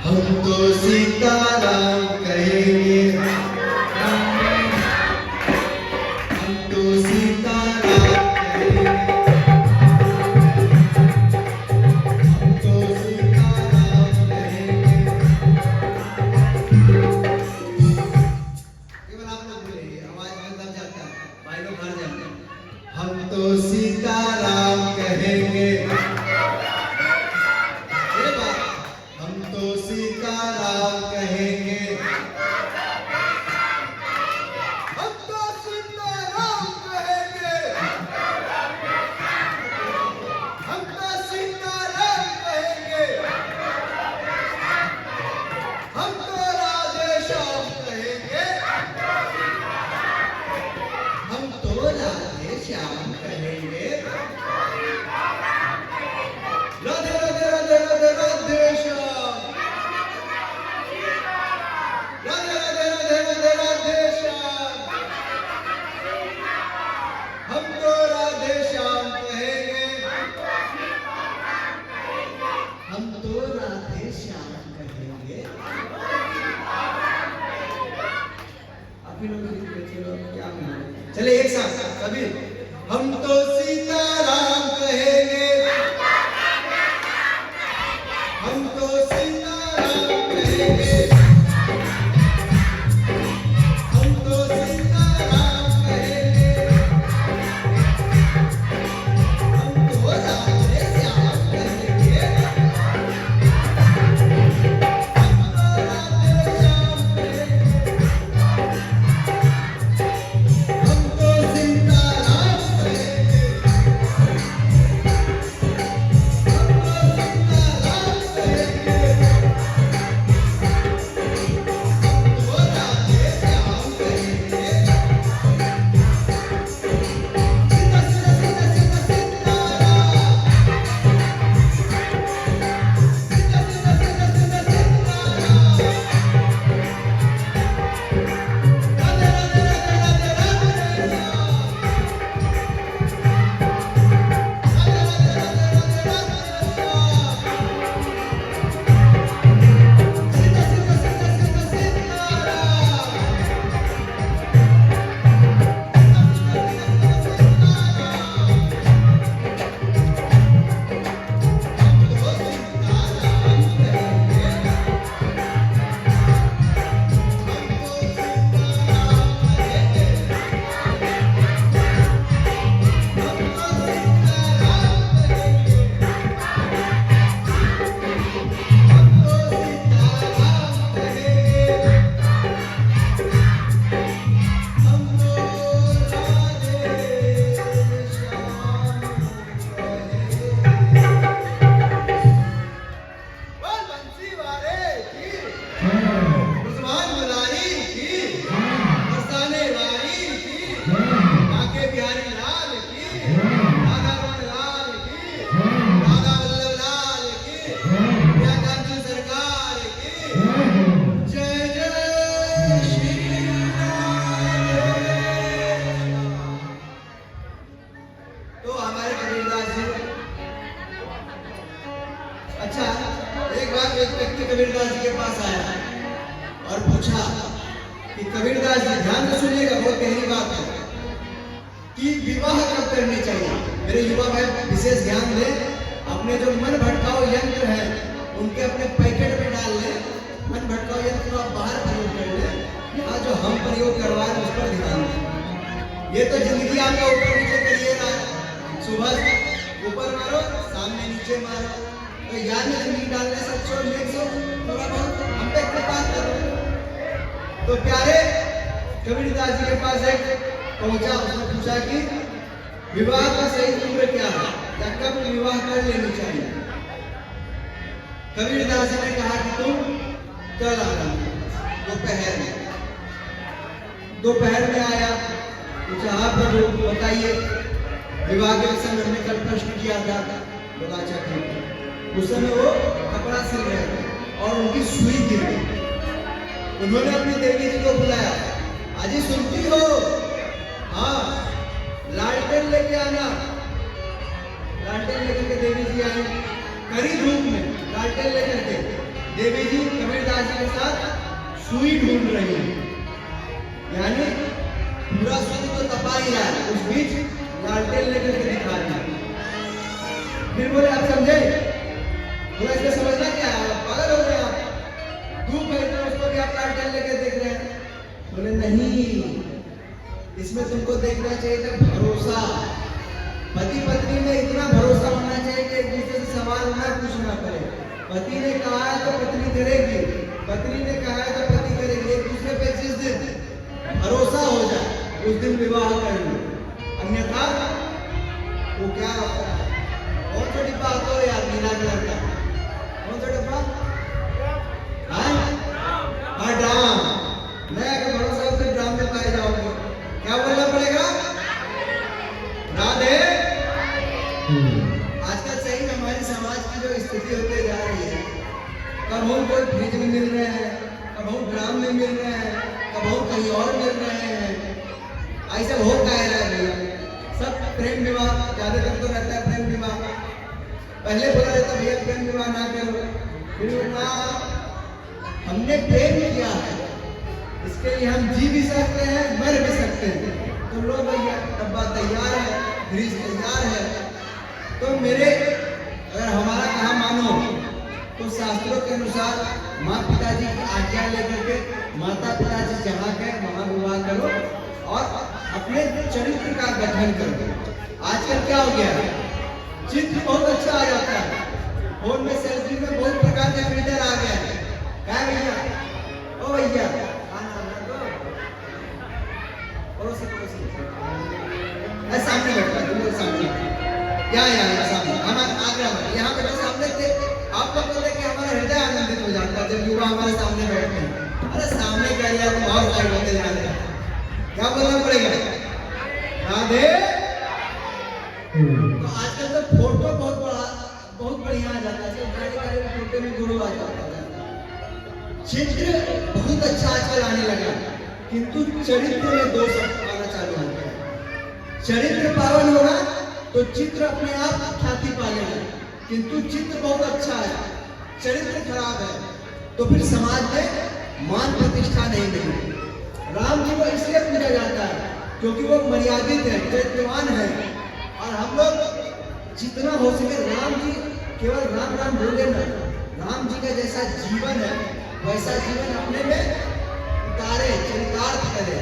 हम तो सीताराम कहेंगे, हम तो सीताराम कहेंगे, हम तो सीताराम कहेंगे। केवल आप लोग बोलिए, आवाज में दब जाता है, भाई लोग भर जाते हैं। हम तो सीताराम कहेंगे, हम तो सीताराम कहेंगे, हम तो सीताराम कहेंगे, हम तो सीताराम कहेंगे, हम तो राधे श्याम कहेंगे, हम तो राधे श्याम कहेंगे। राधे राधे राधे राधे राधे श्याम। काफी लोग जीते, चलो क्या करें। चले एक साथ कभी हम तो सीताराम कहेंगे, हम तो सीताराम कहेंगे, हम तो सीताराम कहेंगे, हम तो राधे श्याम कहेंगे, हम तो राधे श्याम कहेंगे, हम तो सीताराम कहेंगे, हम तो सीताराम कहेंगे, हम तो राधे श्याम कहेंगे। सीता सीता सीता सीता सीताराम, सीता सीता सीता सीता सीताराम, राधे राधे राधे राधे राधे श्याम, राधे राधे राधे राधे राधे श्याम, सीता सीता सीता सीता सीताराम, उस्मान मलारी की, मस्ताने वाली की, काके बिहारी लाल की, राधा रमण लाल की, राधा वल्लभ लाल की, प्रिया कांचन सरकार की, जय जय श्री राधे। तो हमारे कबीरदास जी, अच्छा एक बार एक व्यक्ति कबीरदास जी के पास आया और पूछा कि कबीरदास जी ध्यान से सुनिएगा, बहुत गहरी बात है कि विवाह कब करनी चाहिए। मेरे युवा भाई विशेष ध्यान दें, अपने जो मन भटकाऊ यंत्र है उनके अपने पैकेट में डाल लें, मन भटकाऊ यंत्र को आप बाहर प्रयोग कर लें, यहाँ जो हम प्रयोग करवा रहे हैं उस पर ध्यान दें। ये तो जिंदगी आपका ऊपर नीचे करिए ना, सुबह ऊपर मारो शाम में नीचे मारो, तो याद में जिंदगी डालने से छोड़ थोड़ा बहुत हम पे एक बात करो। तो प्यारे कबीरदास जी के पास एक पहुंचा, उसने पूछा कि विवाह का सही उम्र क्या है या कब विवाह कर लेनी चाहिए। कबीरदास जी ने कहा कि तुम कल आना, दोपहर में। दोपहर में आया, पूछा आप बताइए विवाह के समय हमने कल प्रश्न किया था, बोला अच्छा ठीक है। उस समय वो कपड़ा सिल रहे थे और उनकी सुई गिर गई। उन्होंने अपनी देवी जी को बुलाया, अजी सुनती हो? हाँ, लालटेन लेके आना। लालटेन लेकर के देवी जी आई, कड़ी धूप में लालटेन लेकर के देवी जी कबीरदास जी के साथ सुई ढूंढ रही है, यानी पूरा सूर्य तो तपा ही रहा है, उस बीच लालटेन लेकर के दिखा रही है। फिर बोले आप समझे? बोला इसमें समझना क्या है, पागल हो गए आप, धूप है तो उसको भी आप लालटेन लेकर देख रहे हैं। बोले नहीं, इसमें तुमको देखना चाहिए था भरोसा। पति पत्नी में इतना भरोसा होना चाहिए कि एक दूसरे से सवाल ना पूछना पड़े। पति ने कहा है तो पत्नी करेगी, पत्नी ने कहा है तो पति करेगी। एक दूसरे पे जिस दिन भरोसा हो जाए उस दिन विवाह कर लो, अन्यथा वो क्या होता है। बहुत छोटी बात हो यार, नीला कलर का कौन सा डब्बा? हाँ ड्राम। मैं अगर भरोसा हो तो ड्राम में पाए जाओगे। क्या बोलना पड़ेगा? राधे। आजकल सही में हमारे समाज की जो स्थिति होती जा रही है, कब हम कोई फ्रिज में मिल रहे हैं, कब हम ड्राम में मिल रहे हैं, कब हम कहीं और मिल रहे हैं। ऐसा हो क्या रहा है भैया? सब प्रेम विवाह ज्यादातर तो रहता है, प्रेम विवाह। पहले बोला जाता भैया प्रेम विवाह ना करो, फिर ना हमने प्रेम किया है, इसके लिए हम जी भी सकते हैं, मर भी सकते हैं। तो लो भैया, डब्बा तैयार है, फ्रिज तैयार है। तो मेरे अगर हमारा कहा मानो तो शास्त्रों के अनुसार माँ पिताजी की आज्ञा लेकर के माता पिताजी जहाँ गए वहाँ विवाह करो और अपने चरित्र का गठन करो। आजकल क्या हो गया है, चित्र बहुत अच्छा आ जाता है, फोन में सेल्फी में बहुत प्रकार के फिल्टर आ गए हैं। क्या भैया, ओ भैया, सामने बैठा है, सामने यहाँ सामने, हम आगरा में यहाँ पे सामने थे। आप लोग बोले कि हमारा हृदय आनंदित हो जाता है जब युवा हमारे सामने बैठते हैं। अरे सामने कह लिया तो और साइड होते जा रहे हैं, क्या बोलना पड़ेगा? राधे। तो आजकल तो फोटो बहुत बढ़िया आ जाता है, फोटो में गुरु आ जाता है। चित्र बहुत अच्छा आजकल आने लगा, किंतु चरित्र में दोष आना चालू हो गया। चरित्र पावन होगा तो चित्र अपने आप ख्याति पा लेगा, किंतु चित्र बहुत अच्छा है, चरित्र खराब है तो फिर समाज में मान प्रतिष्ठा नहीं मिलेगी। राम जी को इसलिए पूजा जाता है क्योंकि वो मर्यादित है, चरित्रवान है। और हम लोग जितना हो सके राम जी केवल राम राम बोले ना, राम जी का जैसा जीवन है वैसा जीवन अपने में उतारे, चरितार्थ करे,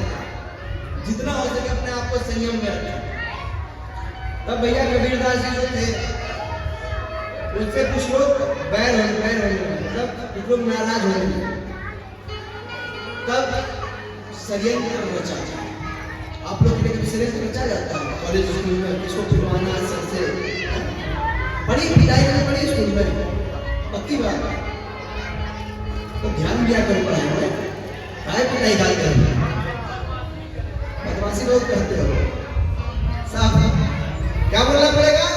जितना हो सके अपने आप को संयम में रखें। तब भैया कबीरदास जी जो थे उनसे कुछ लोग बैर होने मतलब कुछ लोग नाराज होने। तब षड्यंत्र रचा। आप लोग के लिए षड्यंत्र रचा जाता है कॉलेज स्कूल में, किसको फिरवाना सबसे बड़ी पिटाई करनी पड़ी स्कूल में, पक्की बात। तो ध्यान दिया करो पढ़ाई में, काय पिटाई गाल कर बदमाशी बहुत करते हो साहब, क्या बोलना पड़ेगा?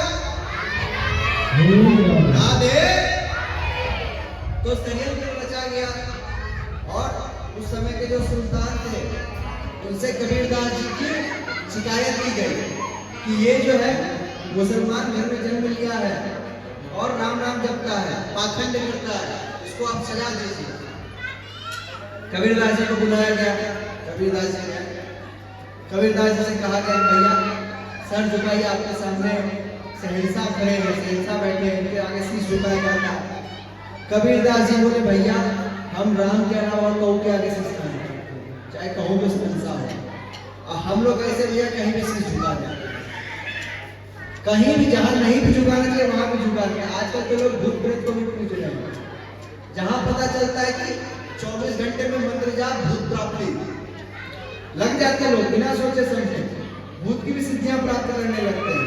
राधे। तो षड्यंत्र रचा गया और उस समय के जो सुल्तान थे उनसे कबीरदास जी की शिकायत की गई कि ये जो है मुसलमान घर में जन्म लिया है और राम राम जपता है, पाखंड करता है, इसको आप सजा दीजिए। कबीरदास जी को बुलाया गया। कबीरदास जी से कहा गया, भैया सर झुकाइए, आपके सामने सहनशाह खड़े हैं, सहनशाह बैठे हैं, इनके आगे शीश झुकाया जाता है। कबीरदास जी बोले, भैया हम राम के अलावा और कहूँ के आगे शीश झुकाएं, चाहे कहूँ तो सहनशाह हो, और हम लोग ऐसे भैया कहीं भी शीश झुका दें, कहीं भी जहाँ नहीं भी झुकाना चाहिए वहां भी झुका दें। आजकल तो लोग भूत प्रेत को भी पूज रहे हैं, जहाँ पता चलता है कि 24 घंटे में मंत्र जाप भूत प्राप्ति लग जाते हैं, लोग बिना सोचे समझे भूत की भी सिद्धियां प्राप्त करने लगते हैं।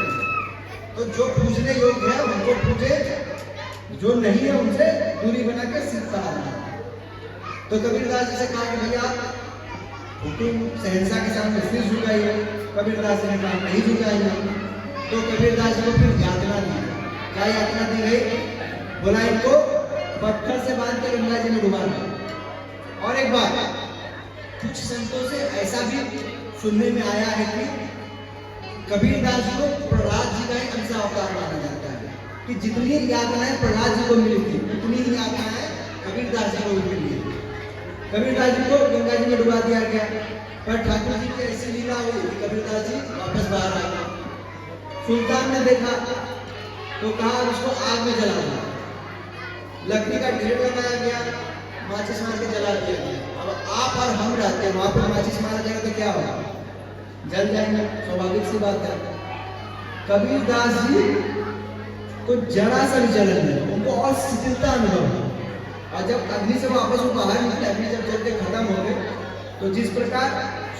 तो जो पूजने योग्य है उनको पूजे, जो नहीं है उनसे दूरी बना के सीखता है। तो कबीरदास जी से कहा कि भैया हुकुम सहनशाह के सामने शीश झुकाइए। कबीरदास ने कहा नहीं झुकाएंगे। तो कबीरदास जी को फिर यातना दी। क्या यातना दी गई? बोला इनको पत्थर से बांध के गंगा जी में डुबा दो। और एक बात, कुछ संतों से ऐसा भी सुनने में आया है कि कबीरदास जी को प्रहलाद जी का एक अंश अवतार माना जाता है, कि जितनी यातनाएं प्रहलाद जी को मिली थी उतनी ही यातनाएं कबीरदास जी को भी मिली। कबीरदास जी को गंगा जी में डुबा दिया गया, पर ठाकुर जी की ऐसी लीला हुई कि कबीरदास जी वापस बाहर आ गए। सुल्तान ने देखा तो कहा उसको आग में जला दो। लकड़ी का ढेर लगाया गया, माचिस मार के जला दिया गया। अब आप और हम रहते हैं वहां पर, माचिस मारा जाएगा तो क्या होगा? जल जाएंगे, स्वाभाविक सी बात है। कबीरदास जी को जरा सा भी जलन नहीं, उनको और शिथिलता अनुभव। और जब अग्नि से वापस वो बाहर निकले, अग्नि जब जल के खत्म हो गए, तो जिस प्रकार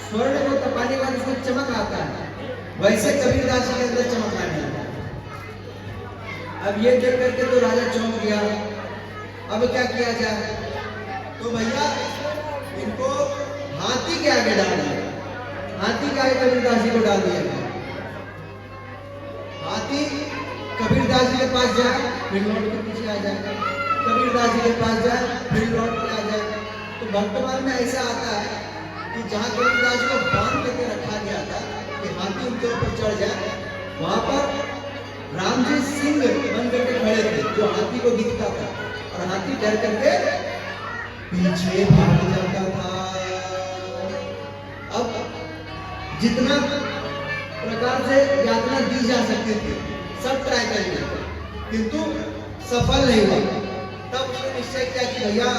स्वर्ण को तपाने के बाद उसमें चमक आता है, वैसे कबीरदास जी के अंदर चमक आने लगा। अब ये देख करके तो राजा चौंक गया। अब क्या किया जाए? तो भैया इनको हाथी के आगे डाल दिया। हाथी के आगे कबीरदास जी को डाल दिया गया। हाथी कबीरदास जी के पास जाए फिर लौट के पीछे आ जाए, कबीरदास जी के पास जाए फिर लौट के आ जाए। तो वर्तमान में ऐसा आता है कि जहाँ कबीरदास जी को बांध करके रखा गया था कि हाथी उनके ऊपर चढ़ जाए, वहां पर राम जी सिंह बन करके खड़े थे जो हाथी को दिखता था, और हाथी डर करके पीछे भाग जाता था। जितना प्रकार से यातना दी जा सकती थी सब ट्राई कर लिया, किंतु सफल नहीं हुआ। तब उसने निश्चय किया कि भैया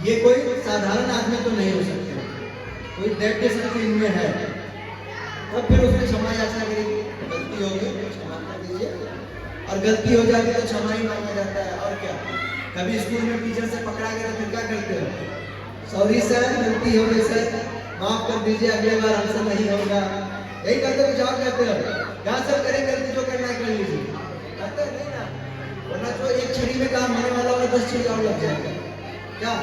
ये कोई साधारण आदमी तो नहीं हो सकते, कोई दैत्य शक्ति इनमें है। तब फिर उसने क्षमा याचना करी, गलती होगी तो क्षमा कर दीजिए, और गलती हो जाती तो क्षमा ही मांगा जाता है। और क्या, कभी स्कूल में टीचर से पकड़ा गया तो फिर क्या करते हो? सॉरी सर, गलती हो गई सर, माफ कर दीजिए, अगले बार हमसे नहीं होगा, यही करते कुछ और कहते हो? क्या सर करें, गलती जो करना है कर लीजिए, कहते नहीं ना, वरना जो एक छड़ी में काम होने वाला होगा 10 छड़ी और लग जाएगा। क्या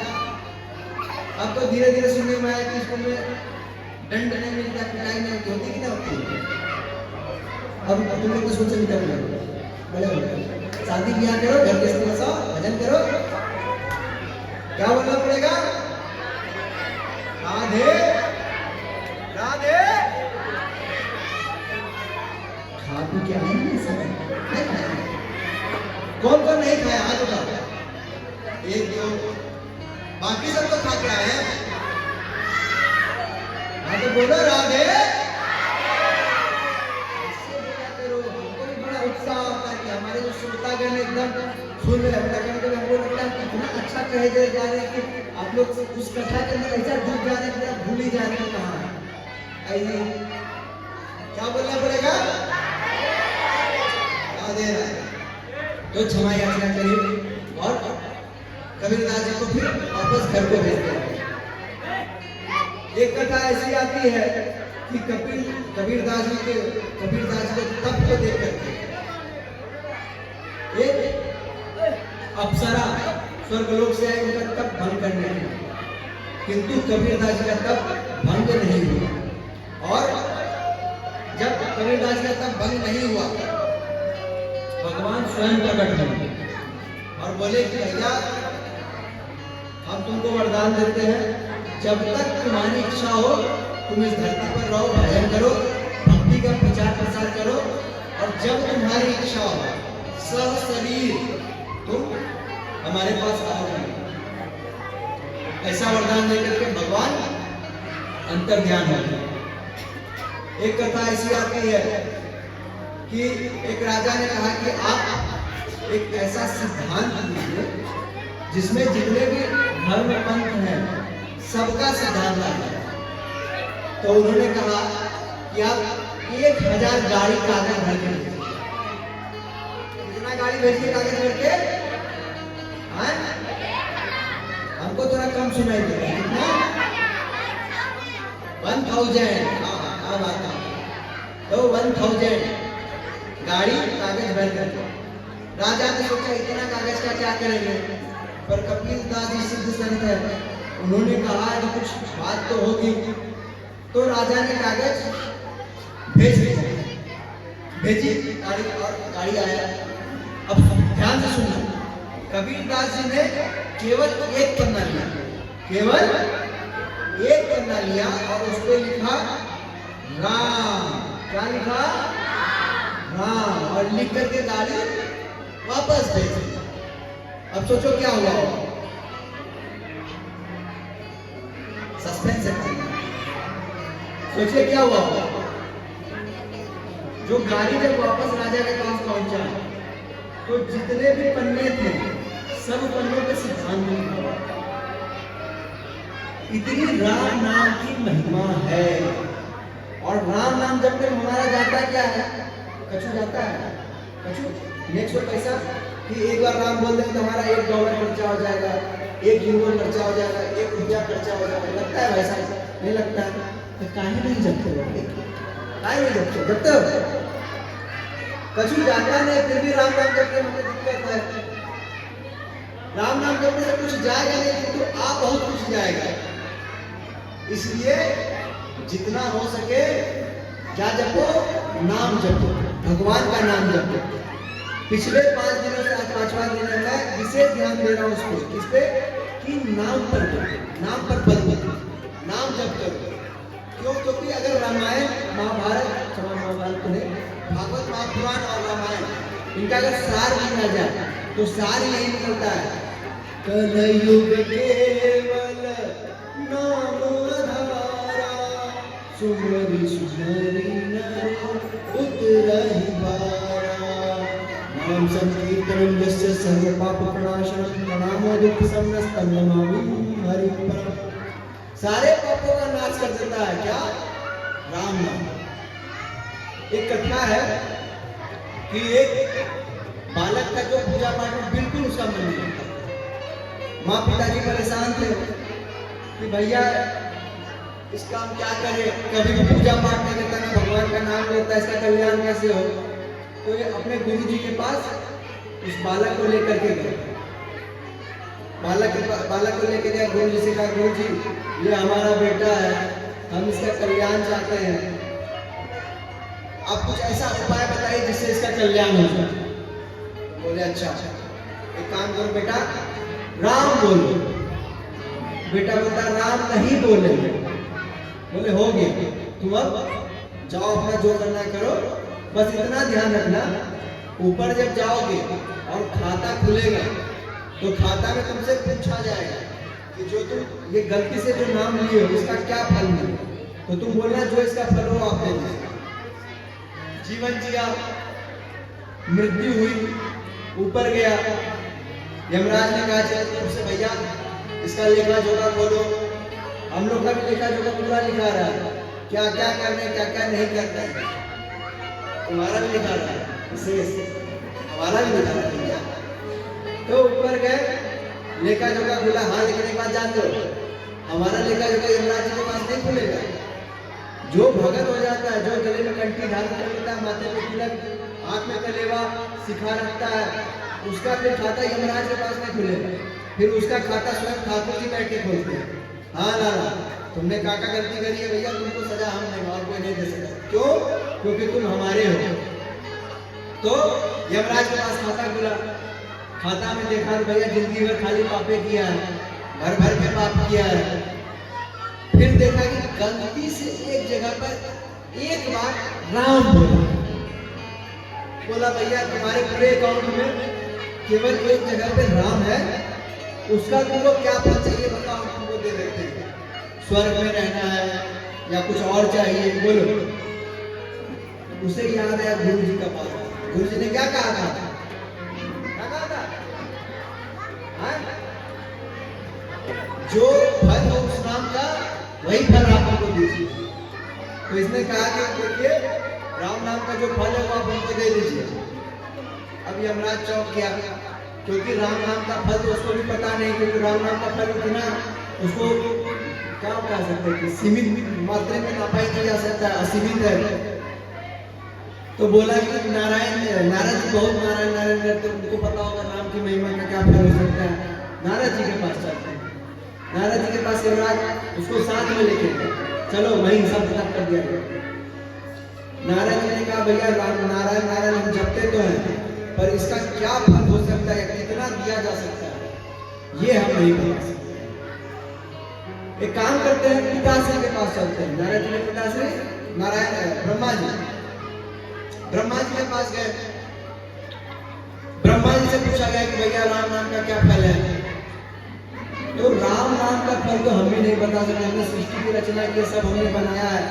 अब तो धीरे धीरे सुनने में आया कि स्कूल में दंड नहीं मिलता, पिटाई नहीं होती कि नहीं होती। अब तुम लोग स्कूल से निकल गए, बड़े शादी ब्याह करो, घर के स्कूल से भजन करो, क्या बोलना पड़ेगा? राधे राधे। खाते क्या है नहीं खाया? कौन कौन नहीं खाया हाथ उठाओ, एक दो, बाकी सब तो खा के आए हैं। हाँ तो बोलो राधे। ऐसे बोला करो, हमको भी बड़ा उत्साह होता है कि हमारे जो श्रोतागण एकदम सुन रहे हैं, कभी हमको लगता है कितना अच्छा कहे जा रहे हैं कि आप लोग उस कथा के अंदर ऐसा डूब जा रहे हैं, भूल ही जा रहे हैं कहाँ ऐसे। क्या बोलना पड़ेगा? राधे राधे। तो क्षमा याचना करिए और कबीरदास जी को फिर वापस घर को भेजते हैं। एक कथा ऐसी आती है कि कबीरदास जी को तप को देख करके एक अप्सरा स्वर्गलोक से आई उनका तप भंग करने के, किंतु कबीरदास जी का तप भंग नहीं हुआ। और जब कबीरदास का तप भंग नहीं हुआ, भगवान स्वयं प्रकट हुए और बोले कि भैया हम तुमको वरदान देते हैं, जब तक तुम्हारी इच्छा हो तुम इस धरती पर रहो, भजन करो, भक्ति का प्रचार प्रसार करो, और जब तुम्हारी इच्छा हो सब शरीर तुम हमारे पास आओगे। ऐसा वरदान देकर के भगवान अंतर्ध्यान हो गए। एक कथा ऐसी आती है कि एक राजा ने कहा कि आप एक ऐसा सिद्धांत दीजिए जिसमें जितने भी धर्म पंथ हैं सबका सिद्धांत आ जाए। तो उन्होंने कहा कि आप 1000 गाड़ी कागज भर के भेजिए। कितना गाड़ी भेजिए कागज भर के? हमको थोड़ा कम सुनाई दे रहा है, कितना? 1000। हाँ बात है, तो 1000 गाड़ी कागज भर कर। राजा ने सोचा इतना कागज का क्या करेंगे, पर कबीरदास जी सिद्ध संत है, उन्होंने कहा कि कुछ बात तो होगी। तो राजा ने कागज भेजी गाड़ी, और गाड़ी आया। अब ध्यान से सुनना, कबीरदास जी ने केवल एक पन्ना लिया, केवल एक पन्ना लिया और उस पर लिखा राम। क्या लिखा? राम। और लिख करके गाड़ी वापस भेजी। अब सोचो क्या हुआ, सस्पेंस है, सोचिए क्या हुआ। जो गाड़ी जब वापस राजा के पास पहुंचा तो जितने भी पन्ने थे सब पन्नों पे सिद्धांत लिखा। इतनी राम नाम की महिमा है। और राम नाम जब तक हमारा जाता क्या है, कछु जाता है, कछु नेक्स्ट को पैसा कि एक बार राम बोल दें तो हमारा $1 खर्चा हो जाएगा, €1 खर्चा हो जाएगा, ₹1 खर्चा हो जाएगा। लगता है वैसा? नहीं लगता है। तो काहे नहीं जपते हो? काहे नहीं जपते? जपते हो? कछु जाता नहीं, फिर भी राम नाम जपने में दिक्कत है। राम नाम जपने से कुछ जाएगा नहीं, किंतु आप बहुत कुछ जाएगा। इसलिए जितना हो सके क्या जपो? नाम जपो, भगवान का नाम जपो। पिछले 5 दिनों से आज 5वां दिन है, मैं विशेष ध्यान दे रहा हूँ उसको, किस पे? कि नाम पर, नाम पर बल दो, नाम जप करो। क्यों? क्योंकि अगर रामायण महाभारत, महाभारत नहीं, भागवत महापुराण और रामायण इनका अगर सार लिया जाए तो सार यही निकलता है, कलयुग केवल नाम आधारा, सुमरी सुमरी नर उतरहि बारा नाम संकीर्तनं यस्य सर्व पाप प्रणाशनं प्रणामो दुख समनस्तम नमामि हरिपरम। सारे पापों का नाश कर देता है क्या? राम नाम। एक कथा है कि एक बालक का जो पूजा पाठ में बिल्कुल उसका मन नहीं लगता। माँ पिताजी परेशान थे कि भैया इसका हम क्या करें, कभी भी पूजा पाठ नहीं करता, ना भगवान का नाम लेता, इसका कल्याण कैसे हो। तो ये अपने गुरु जी के पास उस बालक को लेकर के गए। बालक को लेकर गया, गुरु जी से कहा, गुरु जी ये हमारा बेटा है, हम इसका कल्याण चाहते हैं, आप कुछ ऐसा उपाय बताइए जिससे इसका कल्याण हो जाए। बोले अच्छा एक काम करो बेटा, राम बोलो। बेटा बोलता राम नहीं बोले। बोले हो गया, तुम अब जाओ अपना जो करना करो, बस इतना ध्यान रखना ऊपर जब जाओगे और खाता खुलेगा तो खाता में तुमसे पूछा जाएगा कि जो तुम ये गलती से जो नाम लिए हो इसका क्या फल मिले, तो तुम बोलना जो इसका फल हो आप दे दो। जीवन जिया, मृत्यु हुई, ऊपर गया, यमराज ने कहा चल तुमसे भैया इसका लेखा जोखा खोलो। हम लोग का भी लेखा जोखा पूरा लिखा रहा है, क्या क्या करना है क्या क्या नहीं करना है, तुम्हारा भी लिखा रहा है, हमारा भी लिखा रहा है। तो ऊपर गए, लेखा जोखा खुला। हाँ लिखने के बाद जान दो हमारा लेखा जोखा यमराज जी के पास नहीं खुलेगा। जो भगत हो जाता है, जो गले में कंठी धारण कर लेता है, माथे पे तिलक, आंख में कलेवा सिखा रखता है, उसका फिर खाता यमराज के पास नहीं खुलेगा, फिर उसका खाता स्वयं ठाकुर जी बैठ के खोलते हैं। हाँ लाला तुमने काका गलती करी है भैया, तुमको सजा हम नहीं और कोई नहीं दे सकता। क्यों? क्योंकि तुम हमारे हो। तो यमराज के पास खाता खुला, खाता में देखा भैया जिंदगी भर खाली पापे किया है, भर भर के पाप किया है। फिर देखा कि गलती से एक जगह पर एक बार राम बोला भैया तुम्हारे पूरे अकाउंट में केवल एक जगह पे राम है, उसका तुमको क्या फल चाहिए बताओ, तुमको दे देते हैं। स्वर्ग में रहना है या कुछ और चाहिए, बोलो। उसे याद आया गुरु जी का पास। गुरु जी ने क्या कहा था? जो फल हो उस नाम का वही फल आप हमको दीजिए। तो इसने कहा कि देखिए राम नाम का जो फल है वो आप हमको दे दीजिए। अब यमराज चौंक गया, क्योंकि राम नाम का फल तो उसको भी पता नहीं, क्योंकि राम नाम का फल इतना उसको क्या कह सकते हैं कि सीमित मात्रा में नापा ही नहीं जा सकता, असीमित है। तो बोला कि नारायण नारद जी बहुत नारायण नारायण करते, उनको पता होगा नाम की महिमा का क्या फल हो सकता है। नारद जी के पास चलते हैं। नारद जी के पास यमराज उसको साथ में लेके गए, चलो वहीं सब खत्म कर दिया गया। नारद जी ने कहा भैया राम नारायण नारायण हम जपते तो हैं, पर इसका क्या फल हो सकता है, कितना दिया जा सकता है, ये हम नहीं बता सकते। एक काम करते हैं, पिताश्री के पास चलते हैं। नारद जी ने पिताश्री नारायण ब्रह्मा जी के पास गए। ब्रह्मा जी से पूछा गया कि भैया राम नाम का क्या फल है। तो राम नाम का फल तो हम भी नहीं बता सकते, हमने सृष्टि की रचना की, सब हमने बनाया है,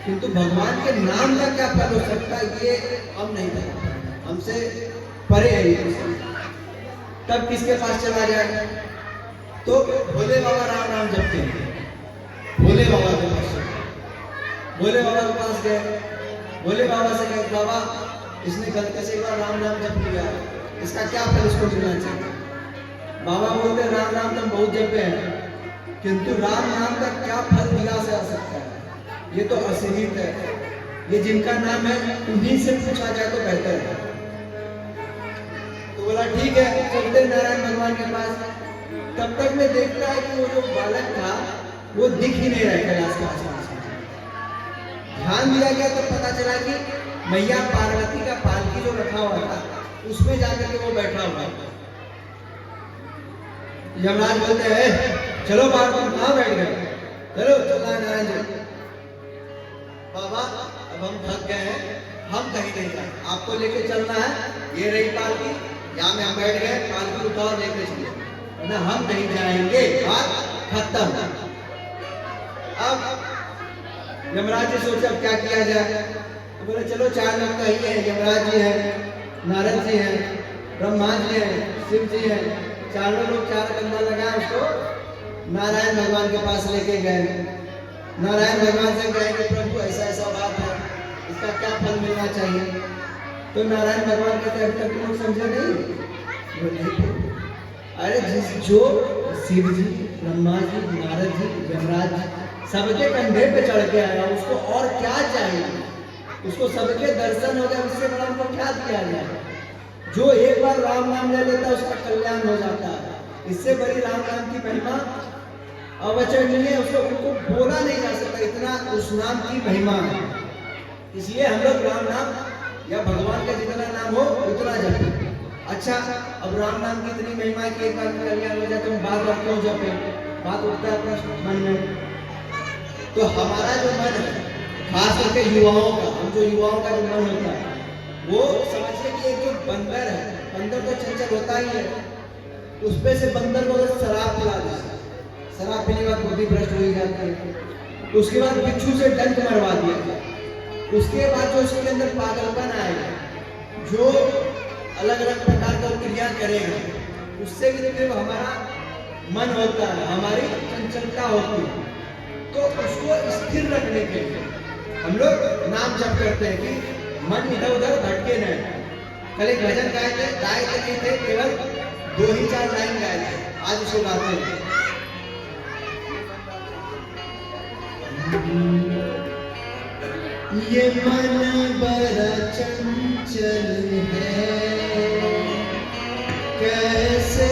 किंतु भगवान के नाम का क्या फल हो सकता है ये हम नहीं बता, हमसे परे है। तब किसके पास चला जाए? तो भोले बाबा राम नाम जपते हैं। भोले बाबा के पास भोले बाबा के पास गए। भोले बाबा से कहे बाबा इसने गलती से एक बार राम नाम जप लिया, इसका क्या फल इसको मिलना चाहिए। बाबा बोलते राम नाम तो बहुत जपे हैं, किंतु राम नाम का क्या फल दिया जा सकता है, ये तो असीमित है, ये जिनका नाम है उन्हीं से पूछा जाए तो बेहतर है। तो बोला ठीक है चलते नारायण भगवान के पास। तब तक में देखता है कि वो जो बालक था वो दिख ही नहीं रहा कैलाश के आसपास। ध्यान दिया गया तो पता चला कि मैया पार्वती का पालकी जो रखा हुआ था उसमें जाकर के वो बैठा हुआ था। यमराज बोलते हैं चलो बाहर, तुम कहाँ बैठ गए, चलो चलना है नारायण जी। बाबा अब हम थक गए हैं, हम कहीं नहीं जाए, आपको लेके चलना है, ये रही पालकी, यहाँ में हम बैठ गए, पालकी उठाओ लेके चलिए, ना हम नहीं जाएंगे, बात खत्म। अब यमराज जी सोचे अब क्या किया जाए, तो बोले चलो 4 लोग तो ही है, यमराज जी हैं, नारद जी हैं, ब्रह्मा जी हैं, शिव जी हैं, चारों लोग 4 कंधा लगाए उसको नारायण भगवान के पास लेके गए। नारायण भगवान से कहे कि प्रभु ऐसा ऐसा बात है, इसका क्या फल मिलना चाहिए। तो नारायण भगवान कहते अभी तक तुम समझे नहीं? बोले अरे जिस जो शिव जी, ब्रह्मा जी, नारद जी, यमराज जी सबके कंधे पे चढ़ के आया, उसको और क्या चाहिए? उसको सबके दर्शन हो गए, उससे बड़ा हमको क्या दिया जाए? जो एक बार राम नाम ले लेता है उसका कल्याण हो जाता है। इससे बड़ी राम नाम की महिमा अवचरणीय है, उसको उनको बोला नहीं जा सकता, इतना उस नाम की महिमा है। इसलिए हम लोग राम नाम या भगवान का जितना नाम हो उतना जपें। अच्छा, अब राम नाम की इतनी महिमा है कि एक बार कल्याण हो जाए तो हम बार बार क्यों जपें? बात उठता है प्रश्न मन में। तो हमारा जो मन है, खास करके युवाओं का, हम जो युवाओं का जो मन होता है वो समझिए कि एक जो बंदर है, बंदर तो चंचल होता ही है, उस पे से बंदर को अगर शराब पिला दे, शराब पीने के बाद बुद्धि भ्रष्ट हो जाती है, उसके बाद बिच्छू से डंक मरवा दिया जाए, उसके बाद जो उसके अंदर पागलपन आएगा, जो अलग अलग प्रकार का क्रिया करेगा, उससे भी जो हमारा मन होता है, हमारी चंचलता होती है, तो उसको स्थिर रखने के लिए हम लोग नाम जप करते हैं कि मन इधर उधर भटके नहीं। कल एक भजन गाए थे नहीं थे, केवल 2 ही 4 लाइन गाए थे, आज उसको गाते हैं। ये मन बड़ा चंचल है, कैसे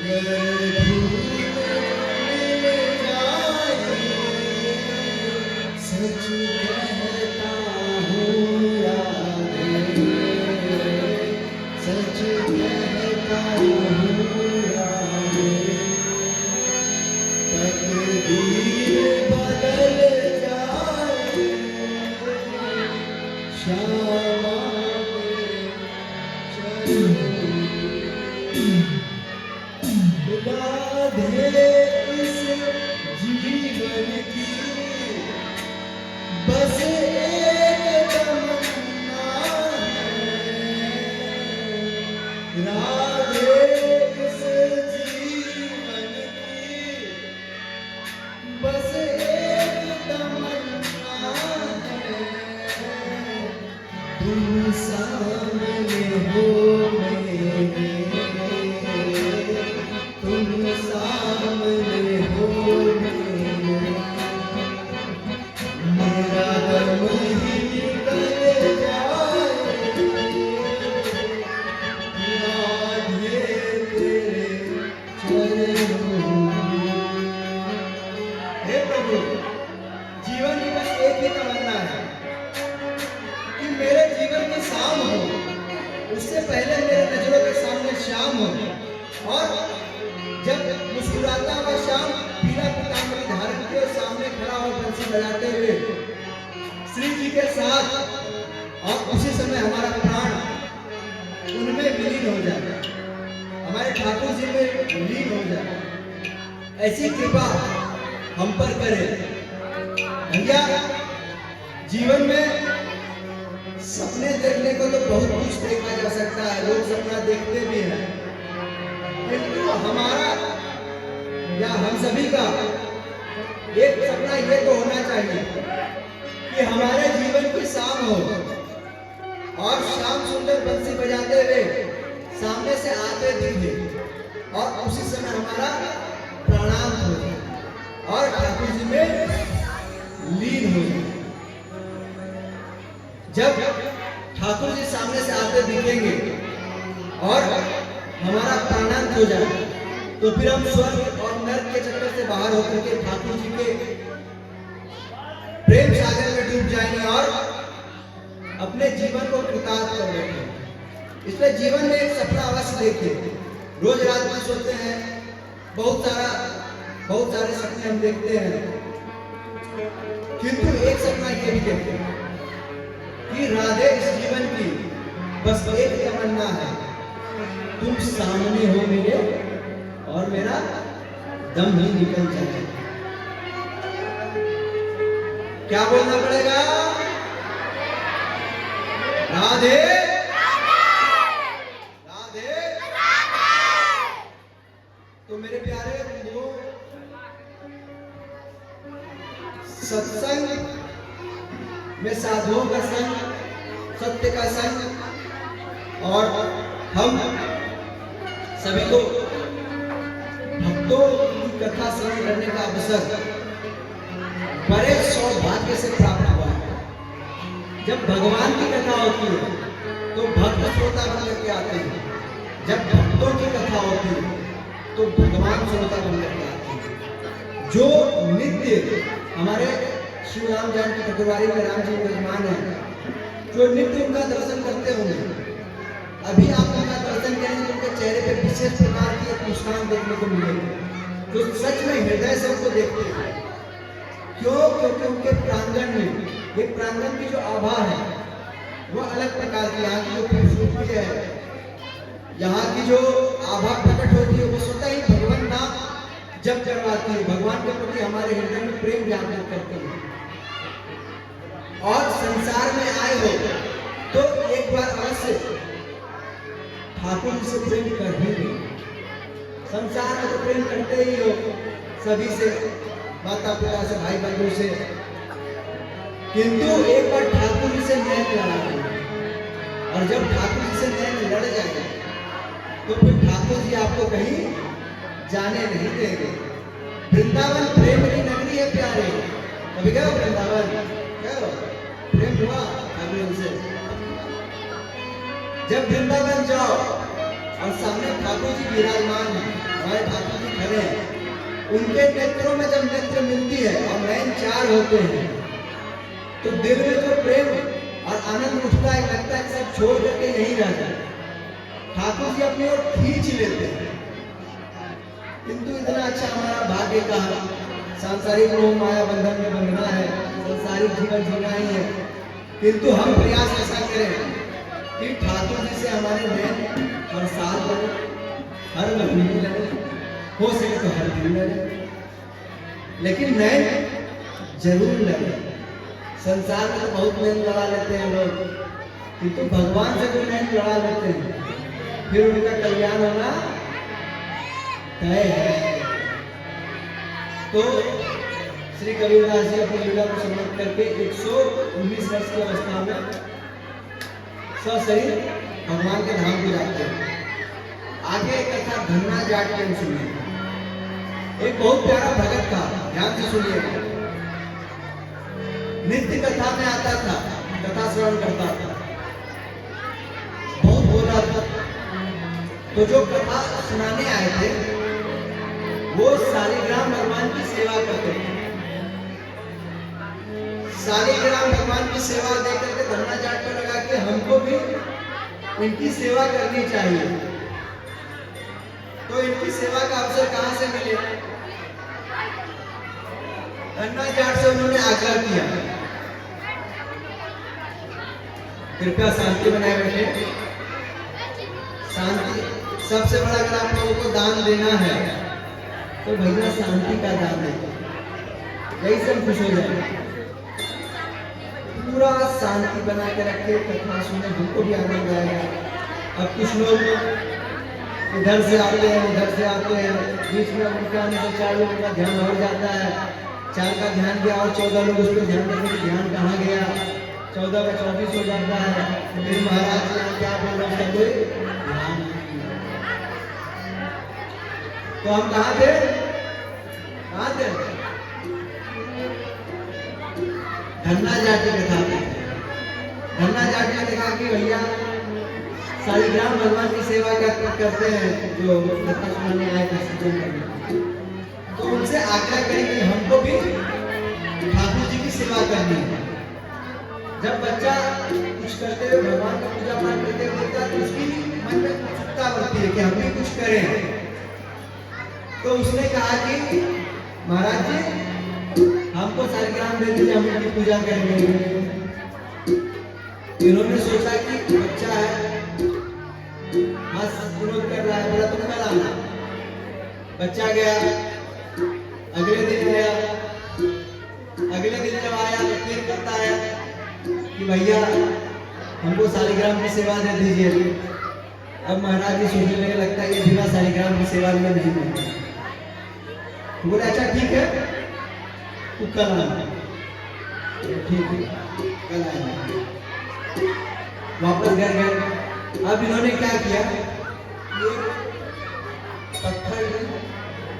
अगर भूल जाए सच कहता हूँ राधे, सच कहता हूँ राधे, तकदीर बदल जाए श्यामा राधे, इस जीवन की बस एक तमन्ना है, राधे इस जीवन की बस एक तमन्ना है, तुम सामने हो मेरे, तुम सामने हो मेरे, मेरा दम ही निकल जाए राधे तेरे चरणों में। हे प्रभु, जीवन की बस एक ही तमन्ना है कि मेरे जीवन की शाम हो, उससे पहले मेरे नजरों के सामने शाम हो, और जब मुस्कुराता हुआ शाम पीला पीताम्बरी धारण किए सामने खड़ा हो बंसी बजाते हुए श्री जी के साथ, और उसी समय हमारा प्राण उनमें विलीन हो जाए, हमारे ठाकुर जी में लीन हो जाए, ऐसी कृपा हम पर करे। भैया, जीवन में सपने देखने को तो बहुत कुछ देखा जा सकता है, लोग सपना देखते भी हैं, किंतु हमारा या हम सभी का एक सपना ये तो होना चाहिए कि हमारे जीवन की शाम हो, और शाम सुंदर बंसी बजाते हुए सामने से आते दिखे, और उसी समय हमारा प्रणाम हो और ठाकुर जी में लीन हो। जब ठाकुर जी सामने से आते दिखेंगे और हमारा प्राणांत हो जाए, तो फिर हम स्वर्ग और नर्क के चक्कर से बाहर होकर के ठाकुर जी के प्रेम सागर में डूब जाएंगे और अपने जीवन को कृतार्थ कर लेंगे। इसलिए जीवन में एक सपना अवश्य देखिए। रोज रात में सोते हैं, बहुत सारे सपने हम देखते हैं, किंतु एक सपना ये भी देखते हैं कि राधे इस जीवन की बस एक तमन्ना है, तुम सामने हो मेरे और मेरा दम ही निकल जाए। क्या बोलना पड़ेगा? राधे राधे। तो मेरे प्यारे बंधुओं, सत्संग में साधुओं का संग, सत्य का संग, और हम सभी को भक्तों की कथा श्रवण करने का अवसर बड़े सौभाग्य से प्राप्त हुआ है। जब भगवान की कथा होती है तो भक्त श्रोता बन करके आते हैं, जब भक्तों की कथा होती है तो भगवान श्रोता बन करके आते हैं। जो नित्य हमारे श्री राम जानकी ठाकुरवाड़ी में राम जी विराजमान है, जो नित्य उनका दर्शन करते होंगे, अभी आप उनका दर्शन करेंगे तो उनके चेहरे पे विशेष प्रकार की एक मुस्कान देखने को मिलेगी, जो सच में हृदय से उनको देखते हैं। क्यों? क्योंकि उनके प्रांगण में, एक प्रांगण की जो आभा है वो अलग प्रकार की, यहाँ की जो खूबसूरती है, यहाँ की जो आभा प्रकट होती है, वो स्वतः ही भगवान नाम जब करवाती है, भगवान के प्रति हमारे हृदय में प्रेम जागृत करते हैं। और संसार में आए हो तो एक बार अवश्य ठाकुर जी से प्रेम कर ही लो। संसार में तो प्रेम करते ही हो सभी से, माता पिता से, भाई बंधु से, किंतु एक बार ठाकुर जी से नैन लड़ा दो, और जब ठाकुर जी से नैन लड़ जाएगा तो फिर ठाकुर जी आपको कहीं जाने नहीं देंगे। वृंदावन प्रेम की नगरी है प्यारे, कभी गए वृंदावन? गए? प्रेम हुआ ठाकुर से? जब वृंदावन जाओ और सामने ठाकुर जी विराजमान है, हमारे ठाकुर जी खड़े हैं, उनके नेत्रों में जब नेत्र मिलती है और नयन चार होते हैं तो दिल में जो प्रेम और आनंद उठता है, लगता है कि सब छोड़ करके यहीं रह जाए। ठाकुर जी अपनी ओर खींच लेते हैं। किंतु इतना अच्छा हमारा भाग्य का सांसारिक मोह माया बंधन में बंधना है, संसारिक जीवन जीना ही है, किंतु हम प्रयास ऐसा करें कि ठाकुर जी से हमारे नयन हर साल लगे, हर महीने लगे, हो सके तो हर दिन लगे, लेकिन नयन जरूर लगे। संसार में तो बहुत नयन लड़ा लेते हैं लोग, किंतु भगवान से जो नयन लड़ा लेते हैं फिर उनका कल्याण होना तय है। तो श्री कबीरदास जी अपनी लीला को समाप्त करके 119 वर्ष की अवस्था में सशरीर भगवान के धाम को जाते हैं। आगे कथा धन्ना जाट के सुनिए। एक बहुत प्यारा भगत था, ध्यान से सुनिए। नित्य कथा में आता था, कथा श्रवण करता था, बहुत बोला था। तो जो कथा सुनाने आए थे वो शालिग्राम भगवान की सेवा करते थे। शालिग्राम भगवान की सेवा देकर के धन्ना जाट को लगा कि हमको भी इनकी सेवा करनी चाहिए। तो इनकी सेवा का अवसर कहां से मिले? धन्ना जाट से उन्होंने आग्रह किया, कृपया शांति बनाए बैठे। शांति सबसे बड़ा, अगर आप लोगों को दान देना है तो भैया शांति का दान है, यही से हम खुश हो जाएंगे। पूरा शांति बना के रखे, कथा सुने, हमको भी आनंद आएगा। अब कुछ लोग इधर से आते हैं, उधर से आते हैं, बीच में उनका आने से 4 लोगों का ध्यान हो जाता है। 4 का ध्यान गया और 14 लोग उस पर ध्यान देने के ध्यान कहाँ गया, 14 का 24 हो जाता है। फिर महाराज यहाँ क्या बोल रहे हैं, कोई ध्यान नहीं। तो हम कहाँ थे? कहाँ थे? धन्ना जाट की कथा थे। धन्ना जाट ने देखा कि भैया शालिग्राम भगवान की सेवा करते हैं, जो कथा सुनाने आए थे, तो उनसे आग्रह करें कि हमको भी ठाकुर जी की सेवा करनी है। जब बच्चा कुछ करते हुए भगवान का पूजा पाठ करते हुए देखता है तो उसकी मन में उत्सुकता बढ़ती है कि हम भी कुछ करें। तो उसने कहा कि महाराज जी हमको शालिग्राम दे दीजिए, हम उनकी पूजा करेंगे। इन्होंने सोचा कि बच्चा है, मस्त विरोध कर रहा है, बोला तुम कल आना। बच्चा गया, अगले दिन गया, अगले दिन जब आया तो फिर कहता है कि भैया हमको शालिग्राम की सेवा दे दीजिए। अब महाराज जी सोचने लगे, लगता है ये बिना शालिग्राम की सेवा में नहीं मिलता। तो बोले अच्छा ठीक है, तू कल आना। ठीक है, कल आना। वापस घर गए। अब इन्होंने क्या किया, ये पत्थर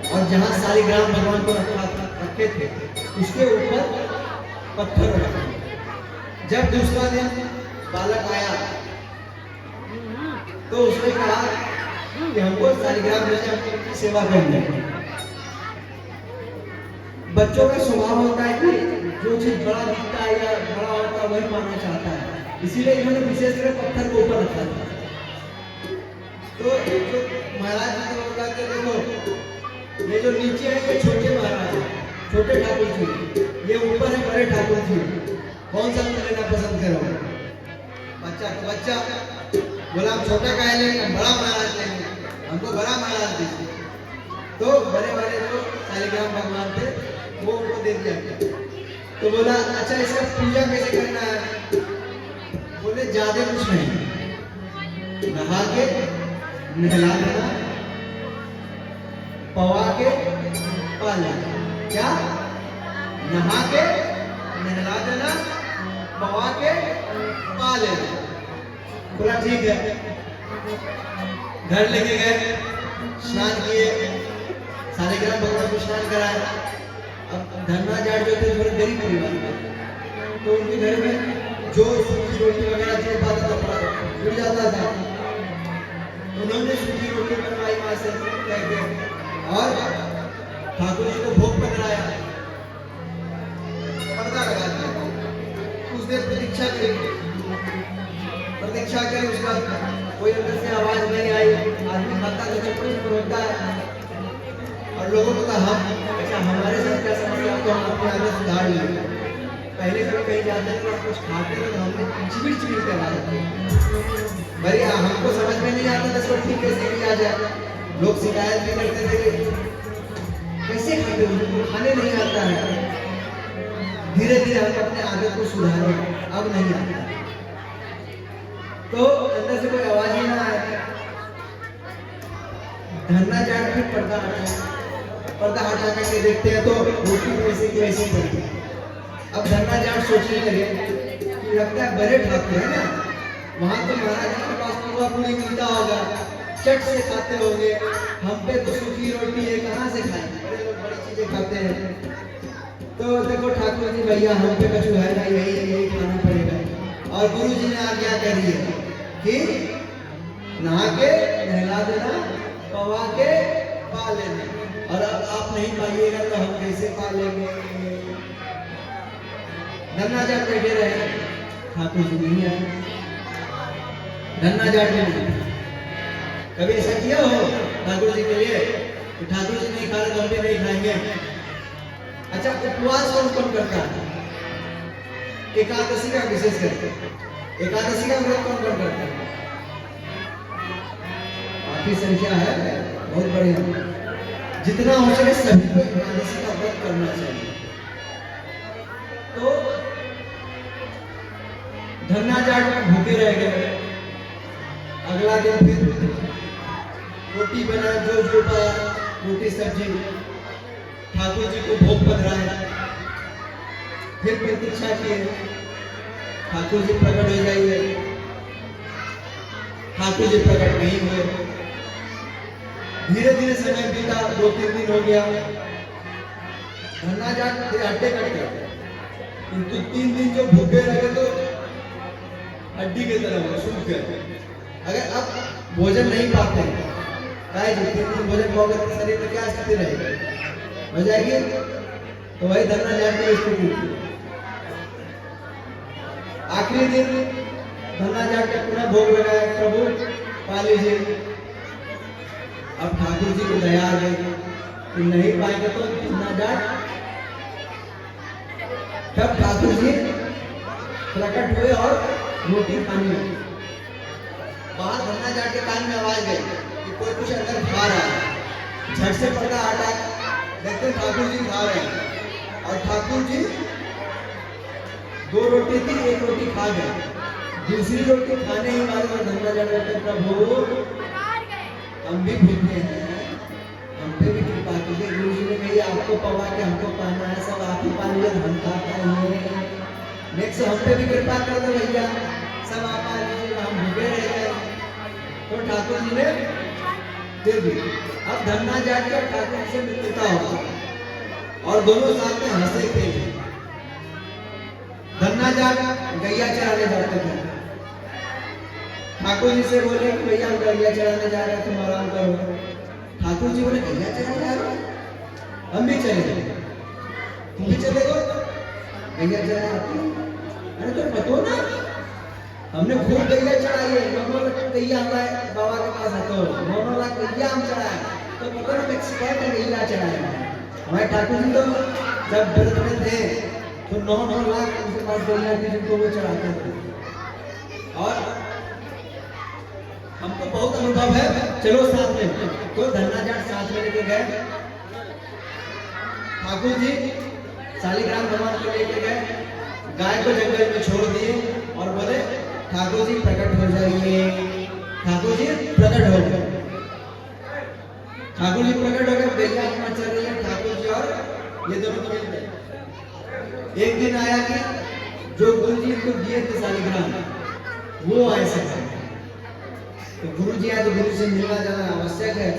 और जहां शालिग्राम भगवान को रखे थे उसके ऊपर पत्थर रखा। जब दूसरा दिन बालक आया तो उसने कहा कि हमको शालिग्राम की सेवा करनी है। बच्चों का स्वभाव होता है कि जो चीज बड़ा दिखता है या बड़ा होता है वही पाना चाहता है, इसीलिए इन्होंने विशेषकर पत्थर को ऊपर रखा था। तो जो महाराज जी ने बोला कि देखो ये जो नीचे है ये छोटे महाराज है, छोटे ठाकुर जी, ये ऊपर है बड़े ठाकुर जी, कौन सा तुम लेना पसंद करोगे? बच्चा बोला हम छोटा का लेंगे, बड़ा महाराज लेंगे, हमको बड़ा महाराज दीजिए। तो बड़े बड़े जो शालिग्राम भगवान थे वो उनको दे दिया गया। तो बोला अच्छा इसका पूजा कैसे करना है? बोले ज्यादा कुछ नहीं, नहा के नहला देना, पवा के पा लेना। क्या? नहा के नहला देना, पवा के पा लेना। बोला ठीक है। घर लेके गए, स्नान किए, शालिग्राम भगवान को स्नान कराया। अब धन्ना जाट जो थे थोड़े गरीब परिवार में, तो उनके घर में जो सूखी रोटी वगैरह जो पाता था जुड़ जाता था। उन्होंने सूखी रोटी बनवाई माँ से, कह के और ठाकुर जी को भोग पकड़ाया, पर्दा लगा दिया। कुछ देर प्रतीक्षा करी, उसका कोई अंदर से आवाज नहीं आई। आदमी खाता तो चुप रोता है और लोगों को कहा अच्छा हमारे साथ क्या समस्या, तो हम अपनी आदत सुधार लेंगे। पहले कभी कहीं जाते थे और कुछ खाते थे तो हमने चिबिड़ कर आ जाते भाई, हमको समझ में नहीं आता था इसको ठीक कैसे किया जाए। लोग शिकायत भी करते थे कैसे खाते हो, खाने नहीं आता है। धीरे धीरे हम अपने आदत को सुधारे, अब नहीं आता तो अंदर से कोई आवाज ही ना आए। धन्ना जाट फिर पर्दा हटा करके देखते हैं तो रोटी वैसे की वैसी पड़ी। अब धन्ना जाट सोचने लगे कि लगता है बड़े ठाकुर है ना, वहां तो महाराज जी के पास पूरा पूरी मिलता होगा, चट से खाते होंगे, हम पे तो सूखी रोटी है कहाँ से खाएं, बड़े लोग बड़ी चीजें खाते हैं। तो देखो ठाकुर जी भैया हम पे कछु है ना, यही खाना पड़ेगा। और गुरु जी ने आज्ञा करी है कि नहा के नहला देना, पवा के पा लेना। और अब आप नहीं पाइएगा तो हम कैसे पा लेंगे। धन्ना जाट बैठे रहे, ठाकुर जी नहीं आए। धन्ना जाट ने कभी ऐसा किया हो ठाकुर जी के लिए कि ठाकुर जी नहीं खा रहे तो हम भी नहीं खाएंगे। अच्छा उपवास कौन करता है, एकादशी का विशेष करके, एकादशी का व्रत कौन करता है? काफी संख्या है, बहुत बढ़िया। जितना हो सके सभी को एकादशी का व्रत करना चाहिए। तो धन्ना जाट भूखे रह गए। अगला दिन फिर रोटी बना, जो पाया रोटी सब्जी, ठाकुर जी को भोग पधराया। फिर प्रतीक्षा किए ठाकुर जी प्रकट हो जाइए, ठाकुर जी प्रकट नहीं हुए। धीरे धीरे समय बीता, 2-3 दिन हो गया। धन्ना जाट हड्डे कट गए, किंतु 3 दिन जो भूखे रहे तो हड्डी की तरह सूख गए। अगर अब भोजन नहीं पाते हैं, 3 दिन भोजन पाओगे तो शरीर में क्या स्थिति रहेगी, हो जाएगी। तो वही धन्ना जाट की स्थिति थी। आखिरी दिन धन्ना जाट का पुनः भोग लगाया, प्रभु पा लीजिए। अब ठाकुर जी को दया आ गई कि नहीं पाएंगे तो धन्ना जाट। तब ठाकुर जी प्रकट हुए और रोटी खाने लगे। बाहर धन्ना जाट के कान में आवाज गई कि कोई कुछ अंदर खा रहा है। झट से पर्दा हटा, देखते ठाकुर जी खा रहे हैं और ठाकुर जी 2 रोटी थी, 1 रोटी खा गए। दूसरी रोटी खाने ही वाले और धन्ना जाट कहते प्रभु हम भी भूखे हैं, हम पे भी कृपा कीजिए। गुरु जी ने कही आपको पवा के हमको पाना है, सब आप ही पा लीजिए, हम खाता है। नेक्स्ट हम पे भी कृपा कर दो भैया, सब आप पा लीजिए, हम भूखे रह गए। तो ठाकुर जी ने दे दी। अब धन्ना जाट का ठाकुर से मित्रता होगा और दोनों साथ में हंसे थे। धन्ना जाट गैया चराने जाते थे। ठाकुर जी से बोले कि भैया हम गैया चराने जा रहे हैं, तुम आराम करो। ठाकुर जी बोले गैया चराने जा रहे हैं, हम भी चले। तुम भी चले गो, गैया चराने आती है? अरे तो पतो ना, हमने खूब गैया चढ़ाई है, 9 लाख गैया हमारे बाबा के पास है, तो 9 लाख गैया हम चढ़ाए, तो पता ना एक्सपर्ट है गैया चढ़ाए। हमारे ठाकुर जी तो जब व्रत में थे तो 9 लाख उनके पास गैया थी जिनको वो चढ़ाते थे। और हमको बहुत अनुभव है, चलो साथ में। तो धन्ना जाट साथ में लेके गए। ठाकुर जी शालिग्राम भगवान को लेके गए, गाय को जंगल में छोड़ दिए और बोले ठाकुर जी प्रकट हो जाइए। ठाकुर जी प्रकट हो गए। ठाकुर जी प्रकट हो गए, गैया अपना चल रही है, ठाकुर जी और ये दोनों खेल रहे। एक दिन आया कि जो गुरु जी को दिए थे शालिग्राम, वो आए सब। तो गुरु जी आए तो गुरु से मिलना जाना आवश्यक है।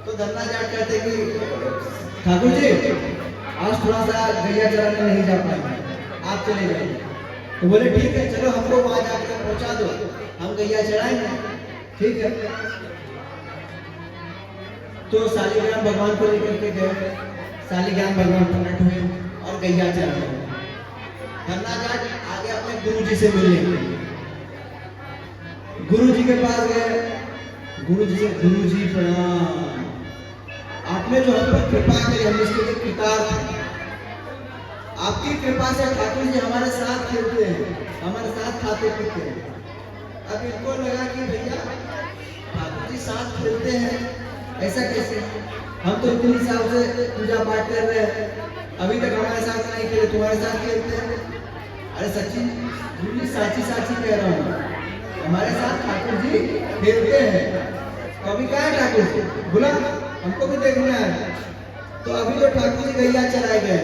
तो धन्ना जाट कहते कि ठाकुर जी आज थोड़ा सा गैया चराने नहीं जा पाएंगे, आप चले जाइए। तो बोले ठीक है, चलो हमको वहां जाकर पहुंचा दो, हम गैया चढ़ाएंगे। ठीक है। तो शालिग्राम भगवान को लेकर के गए, शालिग्राम भगवान प्रकट हुए और गैया चरा रहे। धन्ना जाट आगे अपने गुरु जी से मिले, गुरु जी के पास गए, गुरु जी से, गुरु जी प्रणाम, आपने जो हम पर कृपा करी, हम इसके लिए कृतार्थ हैं। आपकी कृपा से ठाकुर जी हमारे साथ खेलते हैं, हमारे साथ खाते पीते हैं। अब इनको लगा कि भैया ठाकुर जी साथ खेलते हैं, ऐसा कैसे? हम तो इतनी साल से पूजा पाठ कर रहे हैं, अभी तक हमारे साथ नहीं खेले, तुम्हारे साथ खेलते हैं। अरे सच्ची गुरु जी, साची साची कह रहा हूँ, हमारे साथ ठाकुर जी खेलते हैं। कभी कहा है ठाकुर जी, बोला हमको भी देखना है। तो अभी तो ठाकुर जी गैया चलाए गए,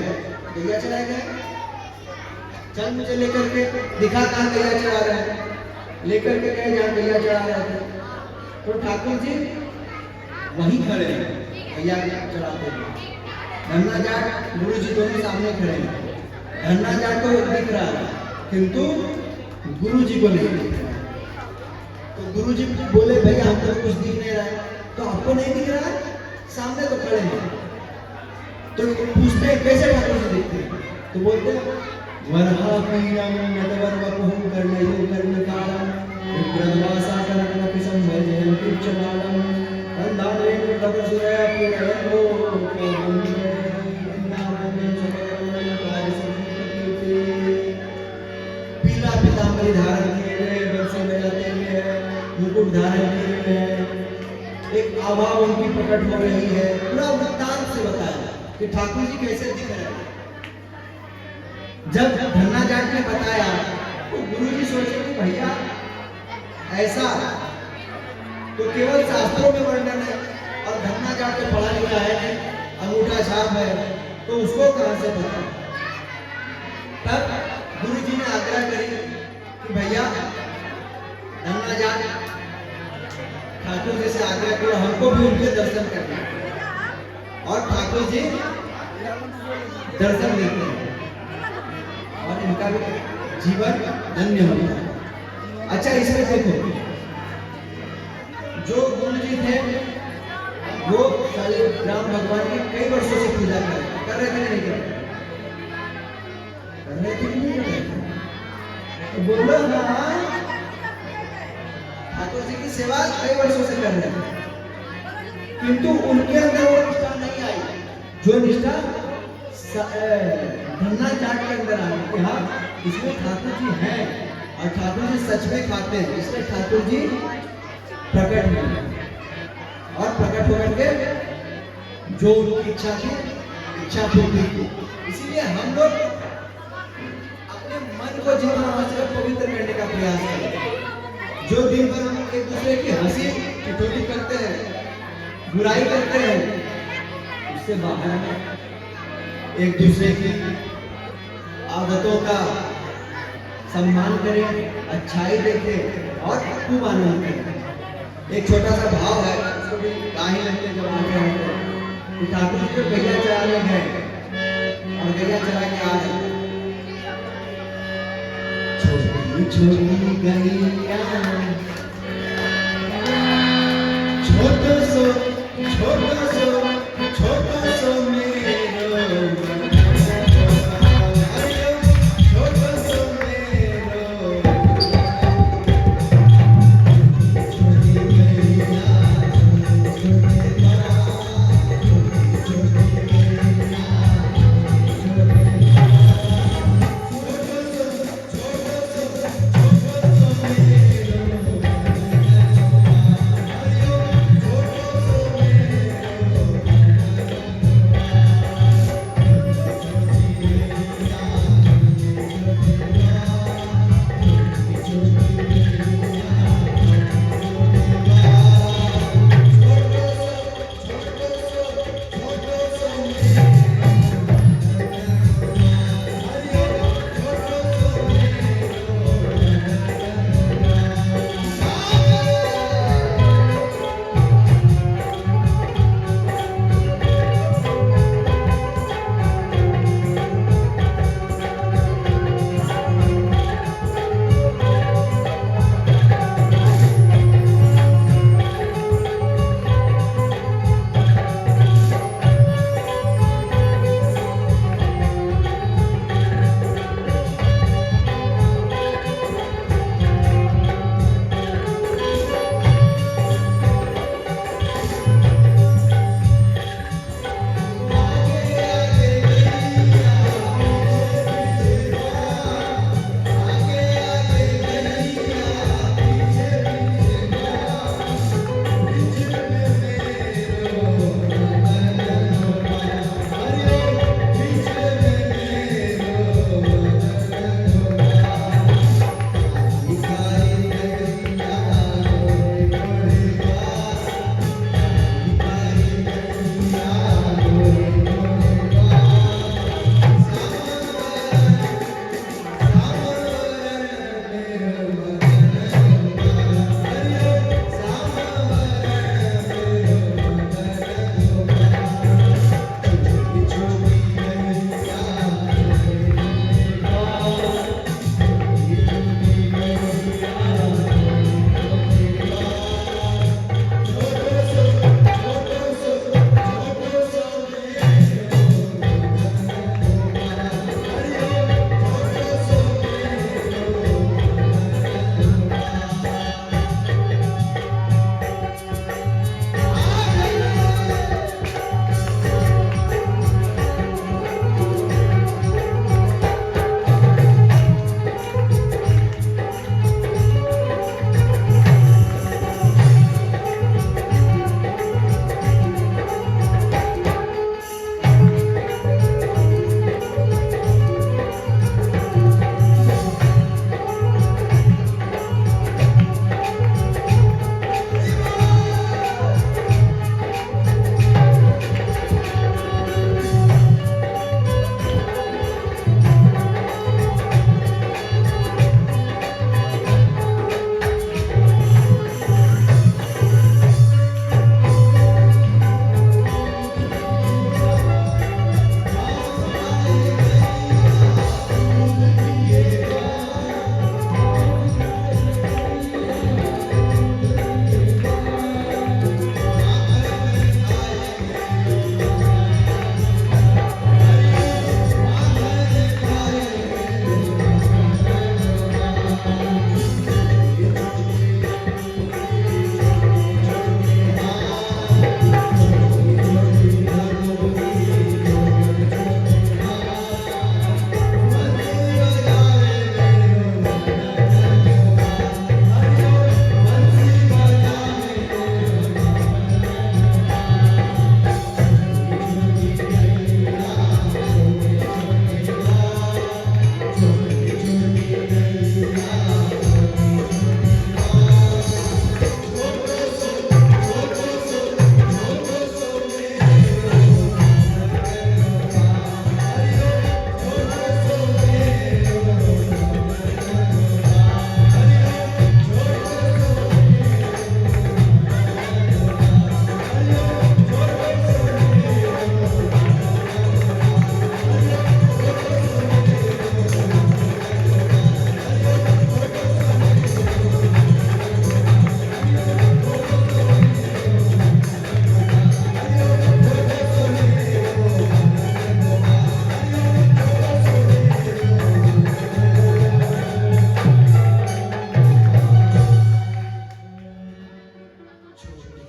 गैया चलाए गए, चल मुझे लेकर के दिखा कहाँ गैया चला रहे हैं। लेकर के गए जहाँ गैया चला रहे थे, तो ठाकुर जी वहीं खड़े हैं, गैया चलाते हैं। धन्ना जाट गुरु जी दोनों सामने खड़े हैं। धन्ना जाट को दिख रहा है किंतु गुरु जी को नहीं दिख रहा। तो गुरु जी बोले भैया हमको कुछ दिख नहीं रहा है। तो आपको नहीं दिख रहा है? सामने तो खड़े हैं। तो पूछते हैं कैसे ठाकुर जी दिखते हैं? तो बोलते हैं वरहा पीनम नटवर वपुः कर्णयो कर्णिकारं विप्रद्वासा कर्णमपि संभजयन् कुच्चमालं वन्दानेन तपसुरया पुरयो वन्दे वृन्दावनं सकलं कार्यसिद्धिर्भूते। पीला पीताम्बरी धारण किए हुए, बंसी बजाते हुए, मुकुट धारण किए हुए, एक आभा उनकी प्रकट हो रही है। पूरा वृत्तांत से बताया कि ठाकुर जी कैसे दिख रहे हैं। जब धन्ना जाट ने बताया तो गुरु जी सोचे कि भैया ऐसा तो केवल शास्त्रों में वर्णन है और धन्ना जाट ने पढ़ा लिखा है नहीं, अंगूठा छाप है, तो उसको कहां से पता? तब गुरु जी ने आग्रह करी कि भैया धन्ना जाट ठाकुर जी से आग्रह करो, हमको भी उनके दर्शन करना। और ठाकुर जी दर्शन देते हैं और इनका भी जीवन धन्य होता है। अच्छा इसमें देखो, जो गुरु जी थे वो शालिग्राम भगवान की कई वर्षों से पूजा कर रहे थे, नहीं कर रहे थे, नहीं कर रहे थे? तो बोलो ना, ठाकुर जी की सेवा कई वर्षों से कर रहे थे, किंतु उनके अंदर वो निष्ठा नहीं आई जो निष्ठा धन्ना जाट के अंदर आई कि हाँ इसमें ठाकुर जी हैं और ठाकुर जी सच में खाते हैं, इसलिए ठाकुर जी प्रकट हुए और प्रकट होकर के जो उनकी इच्छा थी, इच्छा पूरी की। इसीलिए हम लोग अपने मन को जितना हो सके पवित्र करने का प्रयास करें। जो दिन भर हम एक दूसरे की हंसी ठिठोली करते हैं, बुराई करते हैं, उससे बाहर में एक दूसरे की आदतों का सम्मान करें, अच्छाई देखें और खूब आनंद करें। एक छोटा सा भाव है, उसको भी गाही लगते जब आते हैं तो ठाकुर जी को गैया चराने गए और गैया चरा के आ गए। छोटी छोटी गैया छोटो सो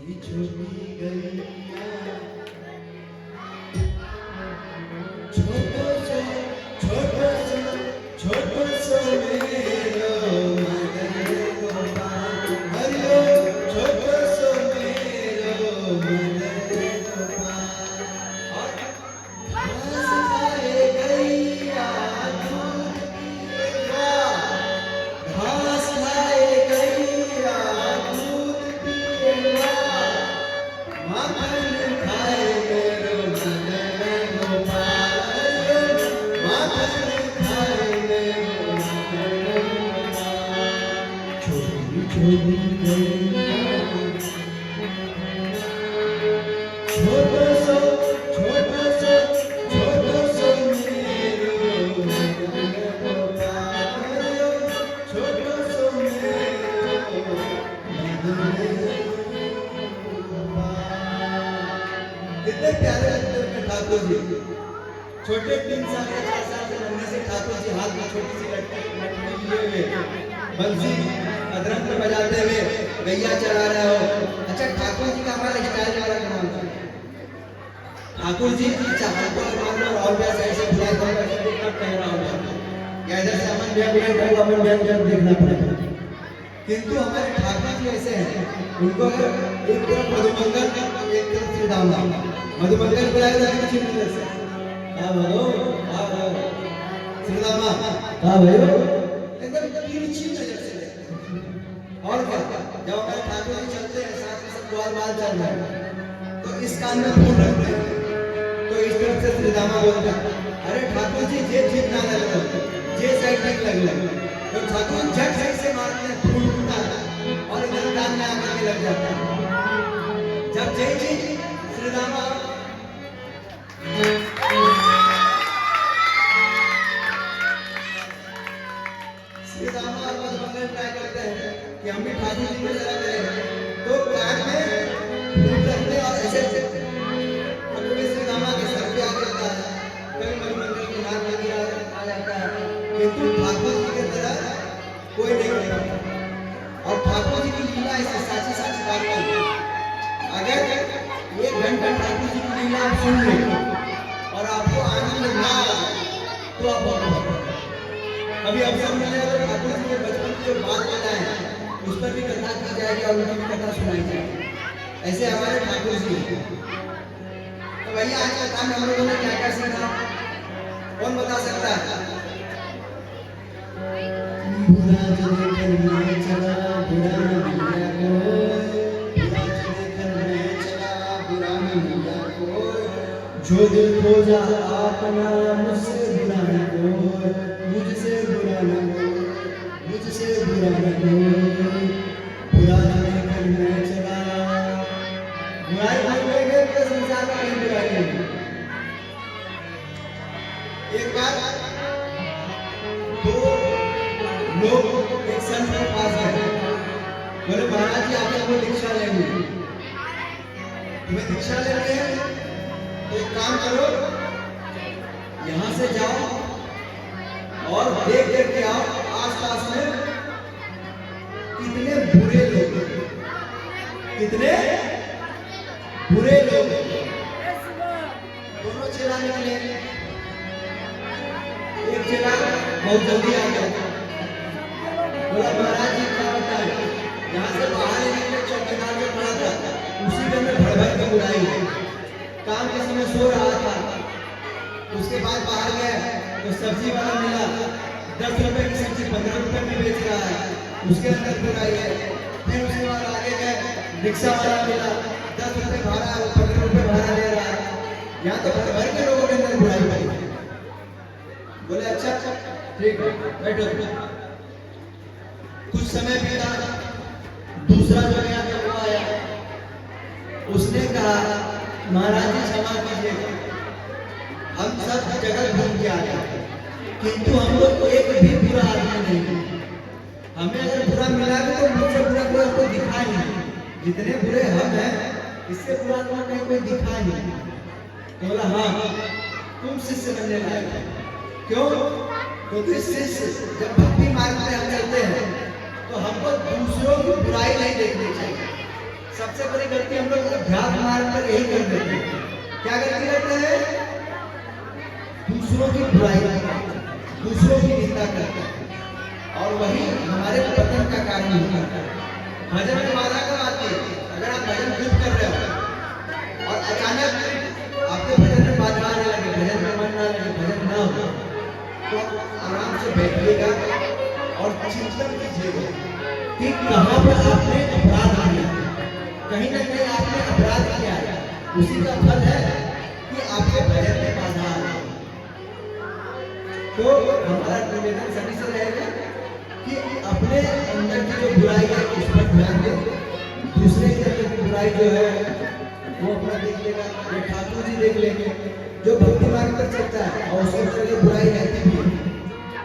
छोटी गैया छोटो सो छोटो सो छोटो सो मेरो मदन गोपाल हरिओ छोटो सो मेरो मदन गोपाल और घास खाए गैया दूध पिएगा घास खाए गैया दूध पिएगा माखन खाए मेरो मदन गोपाल माखन खाए मेरो मदन गोपाल छोटी छोटी गैया छोटो सो छोटो सो छोटो सो मेरो मदन गोपाल छोटो सो मेरो मदन कितने प्यारे लगते हैं ठाकुर जी छोटे 3 साल के 4 साल के रहने से ठाकुर जी हाथ में छोटी सी लटकन लिए हुए बंसी अदरक में बजाते हुए गैया चला रहे हो अच्छा ठाकुर जी का हमारा स्टाइल वाला नाम था ठाकुर जी की चाहत को मान लो और भी ऐसे बुलाए तो कितना पहरा हो जाता या इधर से अमन भैया देखना पड़ेगा किंतु हमारे ठाकुर जी ऐसे हैं उनको अगर एक तरफ मधुमंगल एक तरफ श्री राम मधुमंगल बुलाया जाए किसी नजर से हाँ भाइयों श्री राम हाँ भाइयों एकदम तिरछी नजर से और क्या जब हमारे ठाकुर जी चलते हैं साथ में सब द्वार बाल चल रहे हैं तो इस कान में फूल रखते हैं तो इस तरफ से श्री राम बोलता अरे ठाकुर जी जे ठीक ना लगे जे साइड ठीक लगे तो ठाकुर झट साइड से मारते हैं फूल उठता है और इधर कान में आकर के लग जाता है जब जय जी श्री राम श्री राम और मधुमंगल ट्राई करते हैं कि हम भी ठाकुर जी को जरा करें तो कान में फूल रखते हैं और ऐसे कभी श्री राम के सर पे आ जाता है कभी मधुमंगल के नाक में आ जाता है किंतु ठाकुर जी की तरह कोई नहीं करेगा और ठाकुर जी की लीला ऐसे साची साची बात है अगर 1 घंटा ठाकुर जी की लीला आप सुन ले और आपको आनंद ना आए तो आप अभी अवसर मिले तो ठाकुर जी के बचपन की जो बात बताए उस पर भी कथा की जाएगी और उनकी भी कथा सुनाई जाएगी ऐसे हमारे ठाकुर जी तो भैया आज का काम हम लोगों ने क्या क्या सीखा कौन बता सकता है बुरा जो करने चला बुरा न मिला कोई बुरा जो करने चला बुरा न मिला कोई जो दिल खोजा अपना मुझसे बुरा न कोई मुझसे बुरा न कोई मुझसे बुरा न कोई बुरा जो करने चला बुराई करेंगे तो संसार में कहीं बुराई नहीं एक बार दो लोग एक संत के पास गए बोले महाराज जी आप लोगों को दीक्षा लेनी है तुम्हें दीक्षा लेनी है तो एक काम करो यहाँ से जाओ और देख देख के आओ आसपास में कितने बुरे लोग दोनों चेला निकले एक चेला बहुत जल्दी आ गया बोला महाराज जी क्या बताए यहाँ से बाहर निकले चौकीदार में पड़ा था उसी में भड़भड़ की बुराई काम के समय सो रहा था उसके बाद बाहर गया तो सब्जी वाला मिला 10 रुपए की सब्जी 15 रुपए में बेच रहा है उसके अंदर बुराई है फिर उसके बाद आगे गए रिक्शा वाला मिला 10 रुपए भाड़ा 15 रुपए भाड़ा ले रहा है यहाँ तो भड़भड़ के लोगों के अंदर बुराई पड़ी बोले अच्छा ठीक है बैठो कुछ समय बीता दूसरा जो गया तो वो आया उसने कहा महाराज जी क्षमा कीजिएगा हम सब जगह घूम के आए किंतु हम लोग को एक भी बुरा आदमी नहीं हमें अगर बुरा मिला भी तो मुझसे बुरा कोई आपको दिखा नहीं जितने बुरे हम हैं इससे बुरा तो कहीं कोई दिखा नहीं तो बोला हाँ तुम शिष्य बनने लायक क्यों क्योंकि शिष्य जब भक्ति मार्ग में हम चलते हैं तो हमको दूसरों की बुराई नहीं देखनी चाहिए सबसे बड़ी गलती हम लोग अध्यात्म मार्ग पर यही कर देते हैं। क्या गलती करते हैं? दूसरों की बुराई करते हैं, दूसरों की निंदा करते हैं और वही हमारे पतन का कारण होता है। भजन में बाधा कब आती है? अगर आप भजन खूब कर रहे हो और अचानक आपके भजन में बाधा आने लगे, भजन में मन ना लगे, भजन ना हो, तो आराम से बैठिएगा और चिंतन कीजिएगा कि कहाँ पर आपने अपराध किया। कहीं ना कहीं आपने अपराध किया है, उसी का फल है कि आपके भजन में बाधा आ रही है। तो हमारा निवेदन सभी से रहेगा कि अपने अंदर की जो बुराई है उस पर ध्यान दें, दूसरे के अंदर की बुराई जो है वो अपना देख लेगा। ये ठाकुर जी देख लेंगे जो भक्ति मार्ग पर चलता है और उसके अंदर जो बुराई रहती भी है,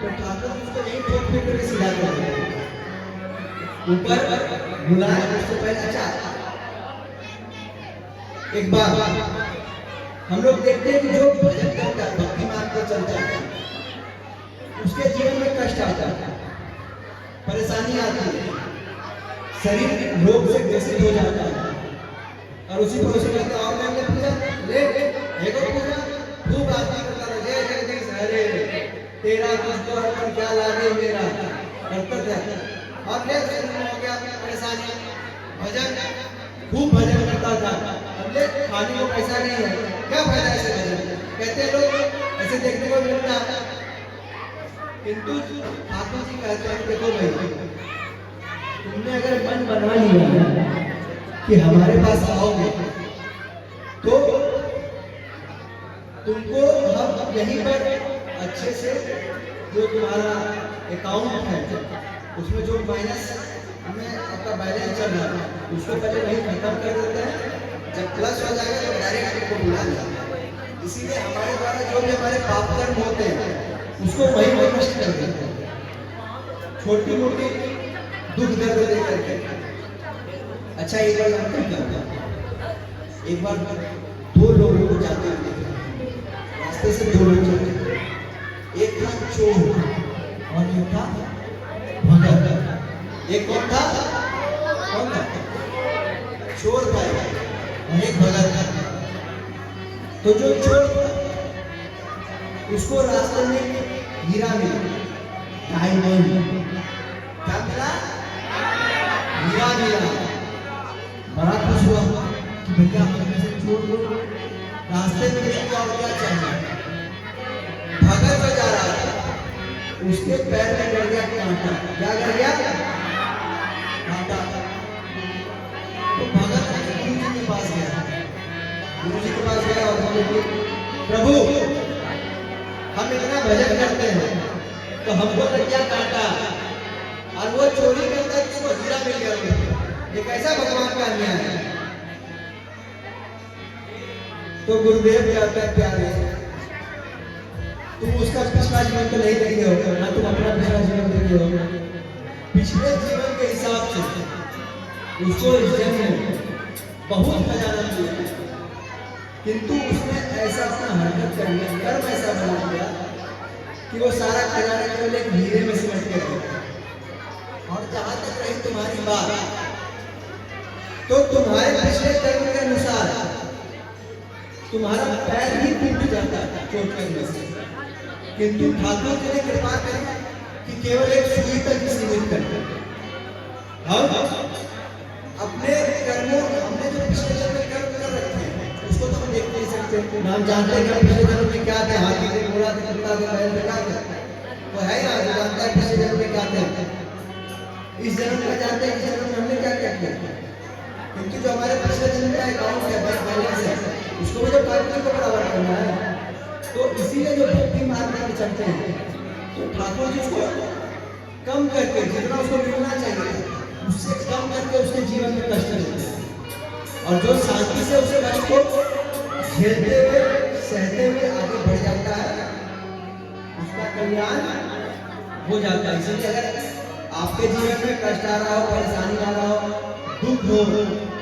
तो ठाकुर जी उसको यही ठोक फेंक करके सीधा कर देंगे। ऊपर बुलाए उससे पहले अच्छा एक बार हम लोग देखते हैं कि जो भजन करता है, भक्ति मार्ग पर चलता है, उसके जीवन में कष्ट आता है, परेशानी आती है, शरीर रोग से ग्रसित हो जाता है और उसी पर उसे कहते हैं और मैं पूजा ले देखो पूजा खूब आरती करता है, जय जगदीश हरे तेरा तुझको अर्पण क्या लागे मेरा करता है और ले हो गया परेशानी। भजन खूब भजन करता था, अब ले खाने को पैसा नहीं है, क्या फायदा ऐसे भजन? कहते लोग ऐसे देखने को मिलता है, किंतु ठाकुर जी कहते हैं देखो भाई, तुमने अगर मन बना लिया कि हमारे पास आओगे तो तुमको हम यहीं पर अच्छे से जो तुम्हारा अकाउंट है उसमें जो माइनस में आपका बैलेंस चल रहा है उसको पहले वही खत्म कर देते हैं, जब प्लस हो जाएगा तो डायरेक्ट आपको बुला लेंगे। इसीलिए हमारे द्वारा जो भी हमारे पाप कर्म होते हैं उसको वही पर नष्ट कर देते हैं, छोटी मोटी दुख दर्द दे करके। अच्छा एक बार हम क्या करते, एक बार दो लोगों को जाते हुए रास्ते से दो लोग चलते, एक था चोर और एक था भगत। एक कौन था? कौन था? चोर था और एक भगत था। तो जो चोर था उसको रास्ते में हीरा मिला, डायमंड। क्या मिला? हीरा मिला। बड़ा खुश हुआ कि भैया से चोर लोग रास्ते में देखो और क्या चाहिए। भगत में जा रहा था, उसके पैर में गड़ गया कांटा। क्या गड़ गया? कांटा। तो भगत गुरु जी के पास गया, गुरु जी के पास गया और बोले कि प्रभु हम इतना भजन करते हैं तो हमको लग गया कांटा और वो चोरी करता है उसको हीरा मिल गया। ये कैसा भगवान का अन्याय है? तो गुरुदेव कहते हैं प्यारे, तुम उसका पिछला जीवन तो नहीं देखे हो ना, तुम अपना पिछला जीवन देखे हो। पिछले जीवन के हिसाब से उसको इस जन्म में बहुत खजाना मिला, किंतु उसने ऐसा अपना हरकत कर लिया, कर्म ऐसा बना दिया कि वो सारा खजाना केवल एक हीरे में सिमट के रखा। और जहां तक रही तुम्हारी बात, तो तुम्हारे पिछले कर्म के अनुसार तुम्हारा पैर ही टूट जाता है चोट लगने से, किंतु ठाकुर जी ने कृपा करी कि केवल एक सुई तक सीमित कर। हम अपने कर्मों, हमने जो पिछले जन्म में कर्म कर रखे हैं उसको तो हम देख नहीं सकते ना, हम जानते हैं कि पिछले जन्म में क्या थे, हाथी थे, घोड़ा थे, कुत्ता थे, बैल थे, क्या थे, वो है ना जो जानता है पिछले जन्म में क्या थे। इस जन्म में जानते हैं इस जन्म में हमने क्या क्या किया, किंतु जो हमारे पिछले जन्म का अकाउंट है, बैंक बैलेंस है, उसको भी तो ठाकुर जी को बराबर करना है। तो इसीलिए जो भक्ति मार्ग में चलते हैं तो ठाकुर जी उसको कम करके, जितना उसको मिलना चाहिए उससे कम करके उसके जीवन में कष्ट देते हैं, और जो शांति से उसे कष्ट को झेलते हुए सहते हुए आगे बढ़ जाता है उसका कल्याण हो जाता है। इसलिए अगर आपके जीवन में कष्ट आ रहा हो, परेशानी आ रहा हो, दुख हो,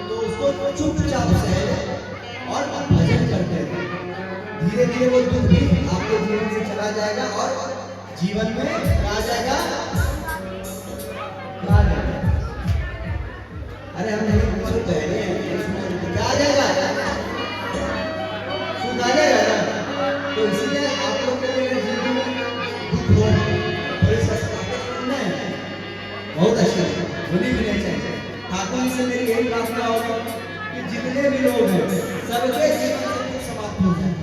तो उसको चुपचाप सहे और भजन करते हैं। धीरे धीरे वो दुख भी आपके जीवन से चला जाएगा और जीवन में आ जाएगा। अरे हम नहीं कुछ कह रहे हैं। से मेरी यही प्रार्थना होगी कि जितने भी लोग हैं सबके जीवन से दुख समाप्त हो जाए,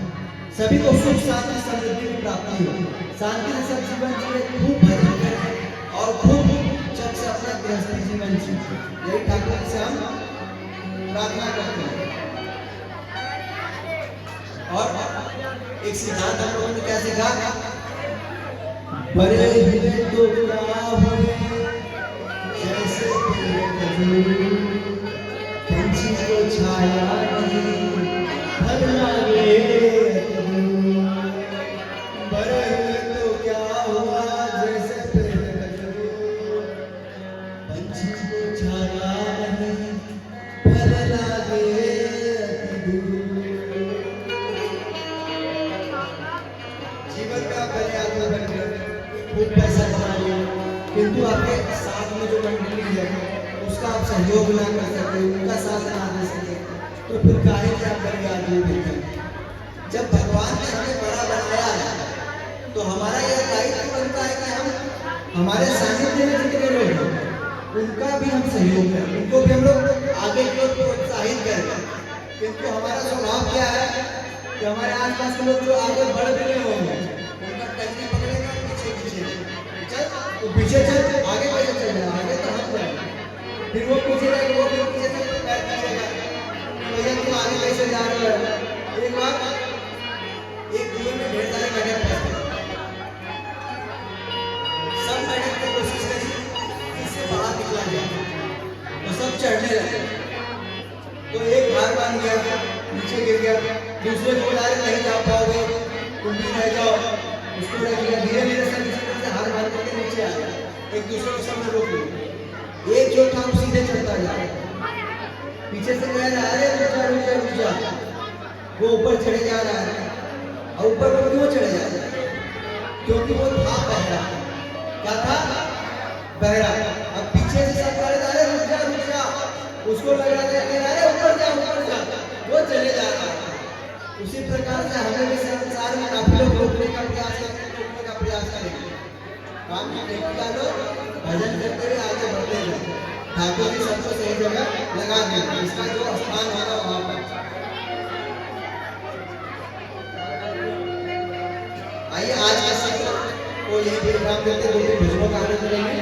सभी को सुख शांति समृद्धि की प्राप्ति हो, शांति से सब जीवन जिए, खूब भजन करें और खूब जब से अपना गृहस्थी जीवन जिए। यही ठाकुर से हम प्रार्थना करते हैं। और एक सिद्धांत हम लोगों ने क्या सीखा, बड़े हुए तो क्या हुए जैसे पंछी को छाया नहीं फल लागे, बड़े हुए तो क्या हुआ जैसे पंछी को छाया नहीं फल लागे। जीवन का पहले आगे बढ़ गए, खूब पैसा कमा लिया, किंतु आपके साथ में जो मंडली है उसका आप सहयोग ना कर सके, उनका साथ ना दे सके, तो फिर काहे क्या करेंगे आदमी बेहतर। जब भगवान ने हमें बड़ा बनाया है तो हमारा यह दायित्व बनता है कि हम हमारे सानिध्य में जितने लोग हैं उनका भी हम सहयोग करें, उनको भी हम लोग आगे की ओर प्रोत्साहित करें। किंतु हमारा स्वभाव क्या है कि हमारे आसपास के लोग जो आगे बढ़ भी रहे होंगे उनका टंकी पकड़ेगा पीछे पीछे चल, आगे कैसे चल रहा है, आगे तो हम जाए, फिर वो पीछे रहेगा, वो फिर पीछे से पैर पीछेगा, भैया तुम आगे कैसे जा रहे हो। एक बार एक कुएं में ढेर सारे मेढक फंस गए, सब मेढक ने कोशिश करी इससे बाहर निकला जाए, तो सब चढ़ने लगे, तो एक हार मान गया, नीचे गिर गया, दूसरे को बोला नहीं जा पाओगे तुम भी रह जाओ, उसको रख लिया, धीरे धीरे से हार मान करके नीचे आ गया, एक दूसरे को सामने रोक लिया। एक जो था वो सीधे चढ़ता जा रहा, पीछे से कह रहा है अरे रुक जा रुक जा, वो ऊपर चढ़े जा रहा है। और ऊपर वो क्यों चढ़े जा रहा है, क्योंकि वो था बहरा, क्या था बहरा। अब पीछे से सब कह रहे रुक जा, उसको लग रहा है अरे ऊपर जा, वो चले जा रहा है। उसी प्रकार से हमें भी संसार में काफी लोग रोकने का प्रयास करेंगे, काम की लो, भजन करते हुए आगे बढ़ते जाए, ठाकुर जी सबको सही जगह लगा देंगे, इसका जो स्थान होगा वहां पर। आइए आज के सत्र को यही विराम देते हुए भजनों का आनंद लेंगे,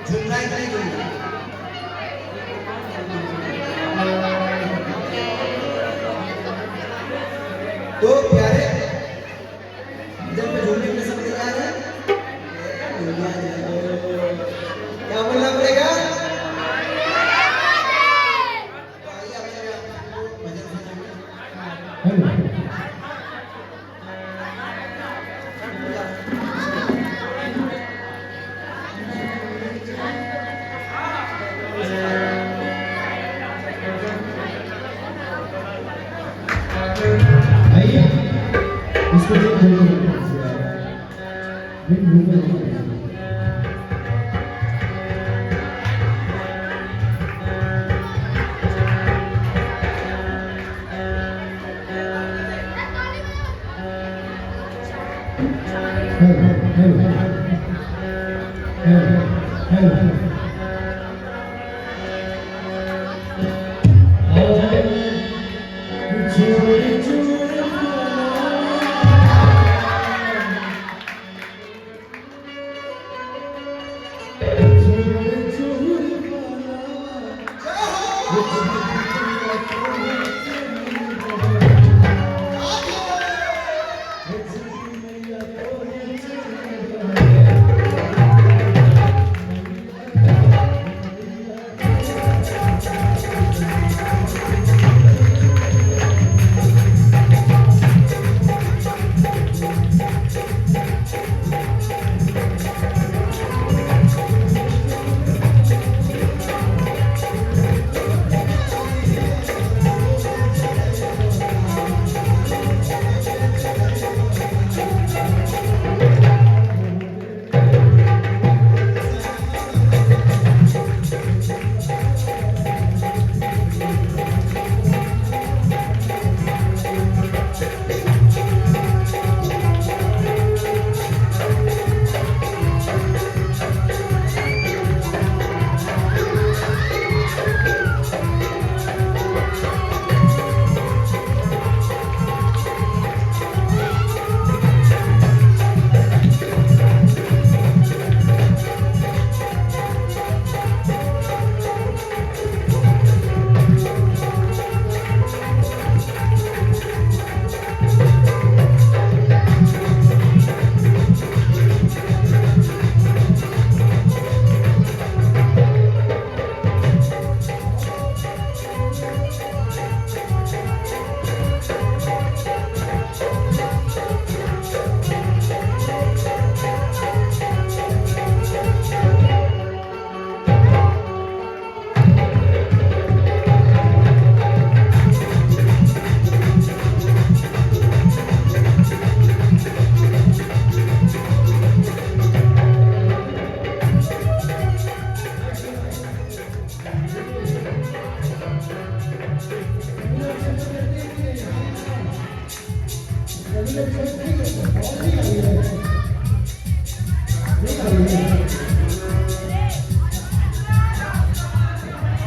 झूमना ही नहीं झूमना। तो प्यारे जब मैं झूमने के समय तैयार है, क्या बोलना पड़ेगा, तो आइए आप भजन सुनेंगे।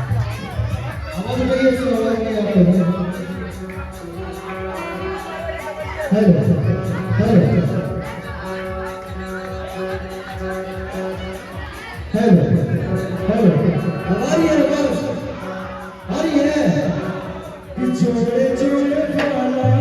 आवाज बढ़िया से आवाज नहीं आ रही है। हेलो हेलो हेलो हेलो हमारी आवाज आ रही है कि जोड़े जोड़े वाला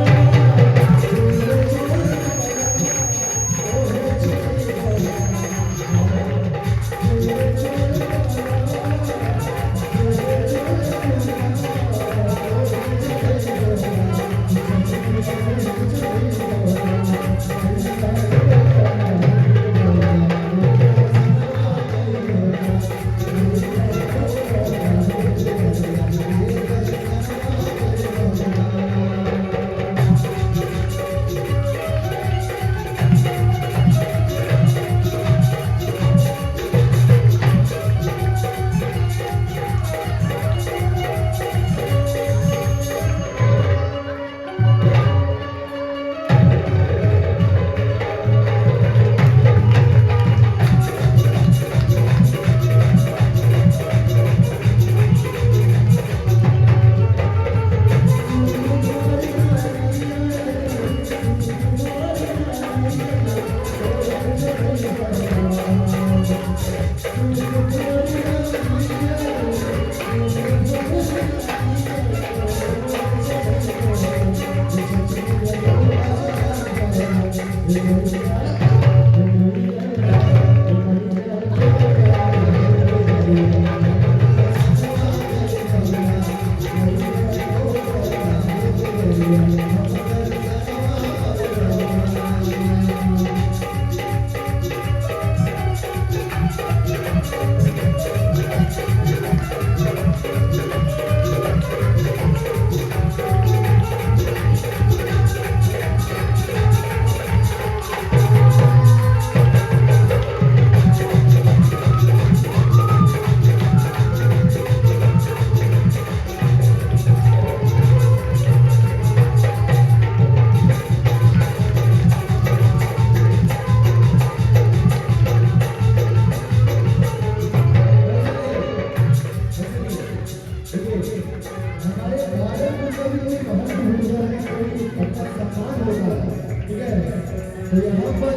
तो यहाँ पर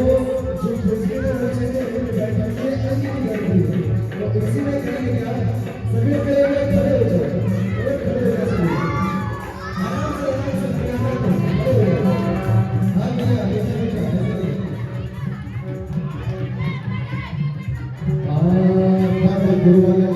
वो जो दूसरे में बचे थे वो बैठे नहीं बैठे तो इसी में करेंगे क्या सभी पहले खड़े हो जाओ खड़े हो जाओ आराम से हाँ भैया गुरु वाला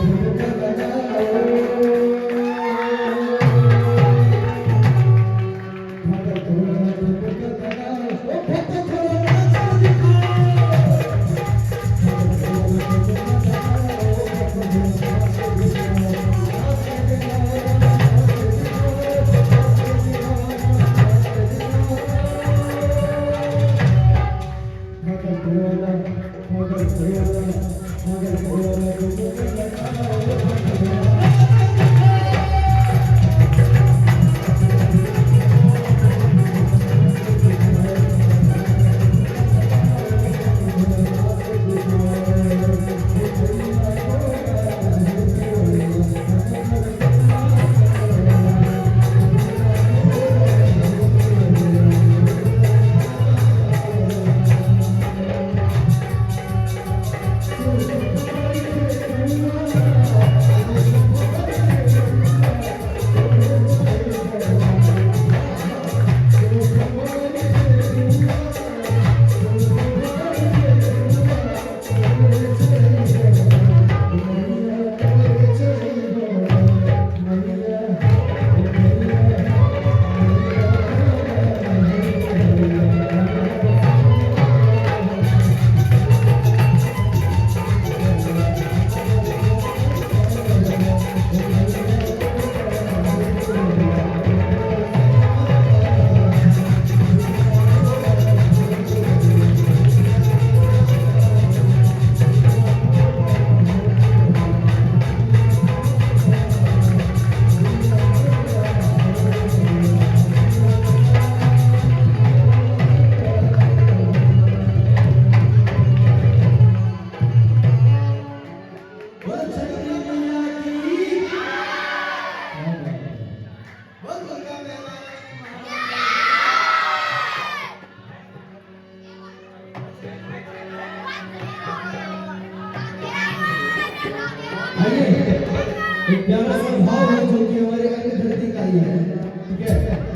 आइए एक प्यारा सा भाव है जो कि हमारे अंग धरती का ही है, ठीक है।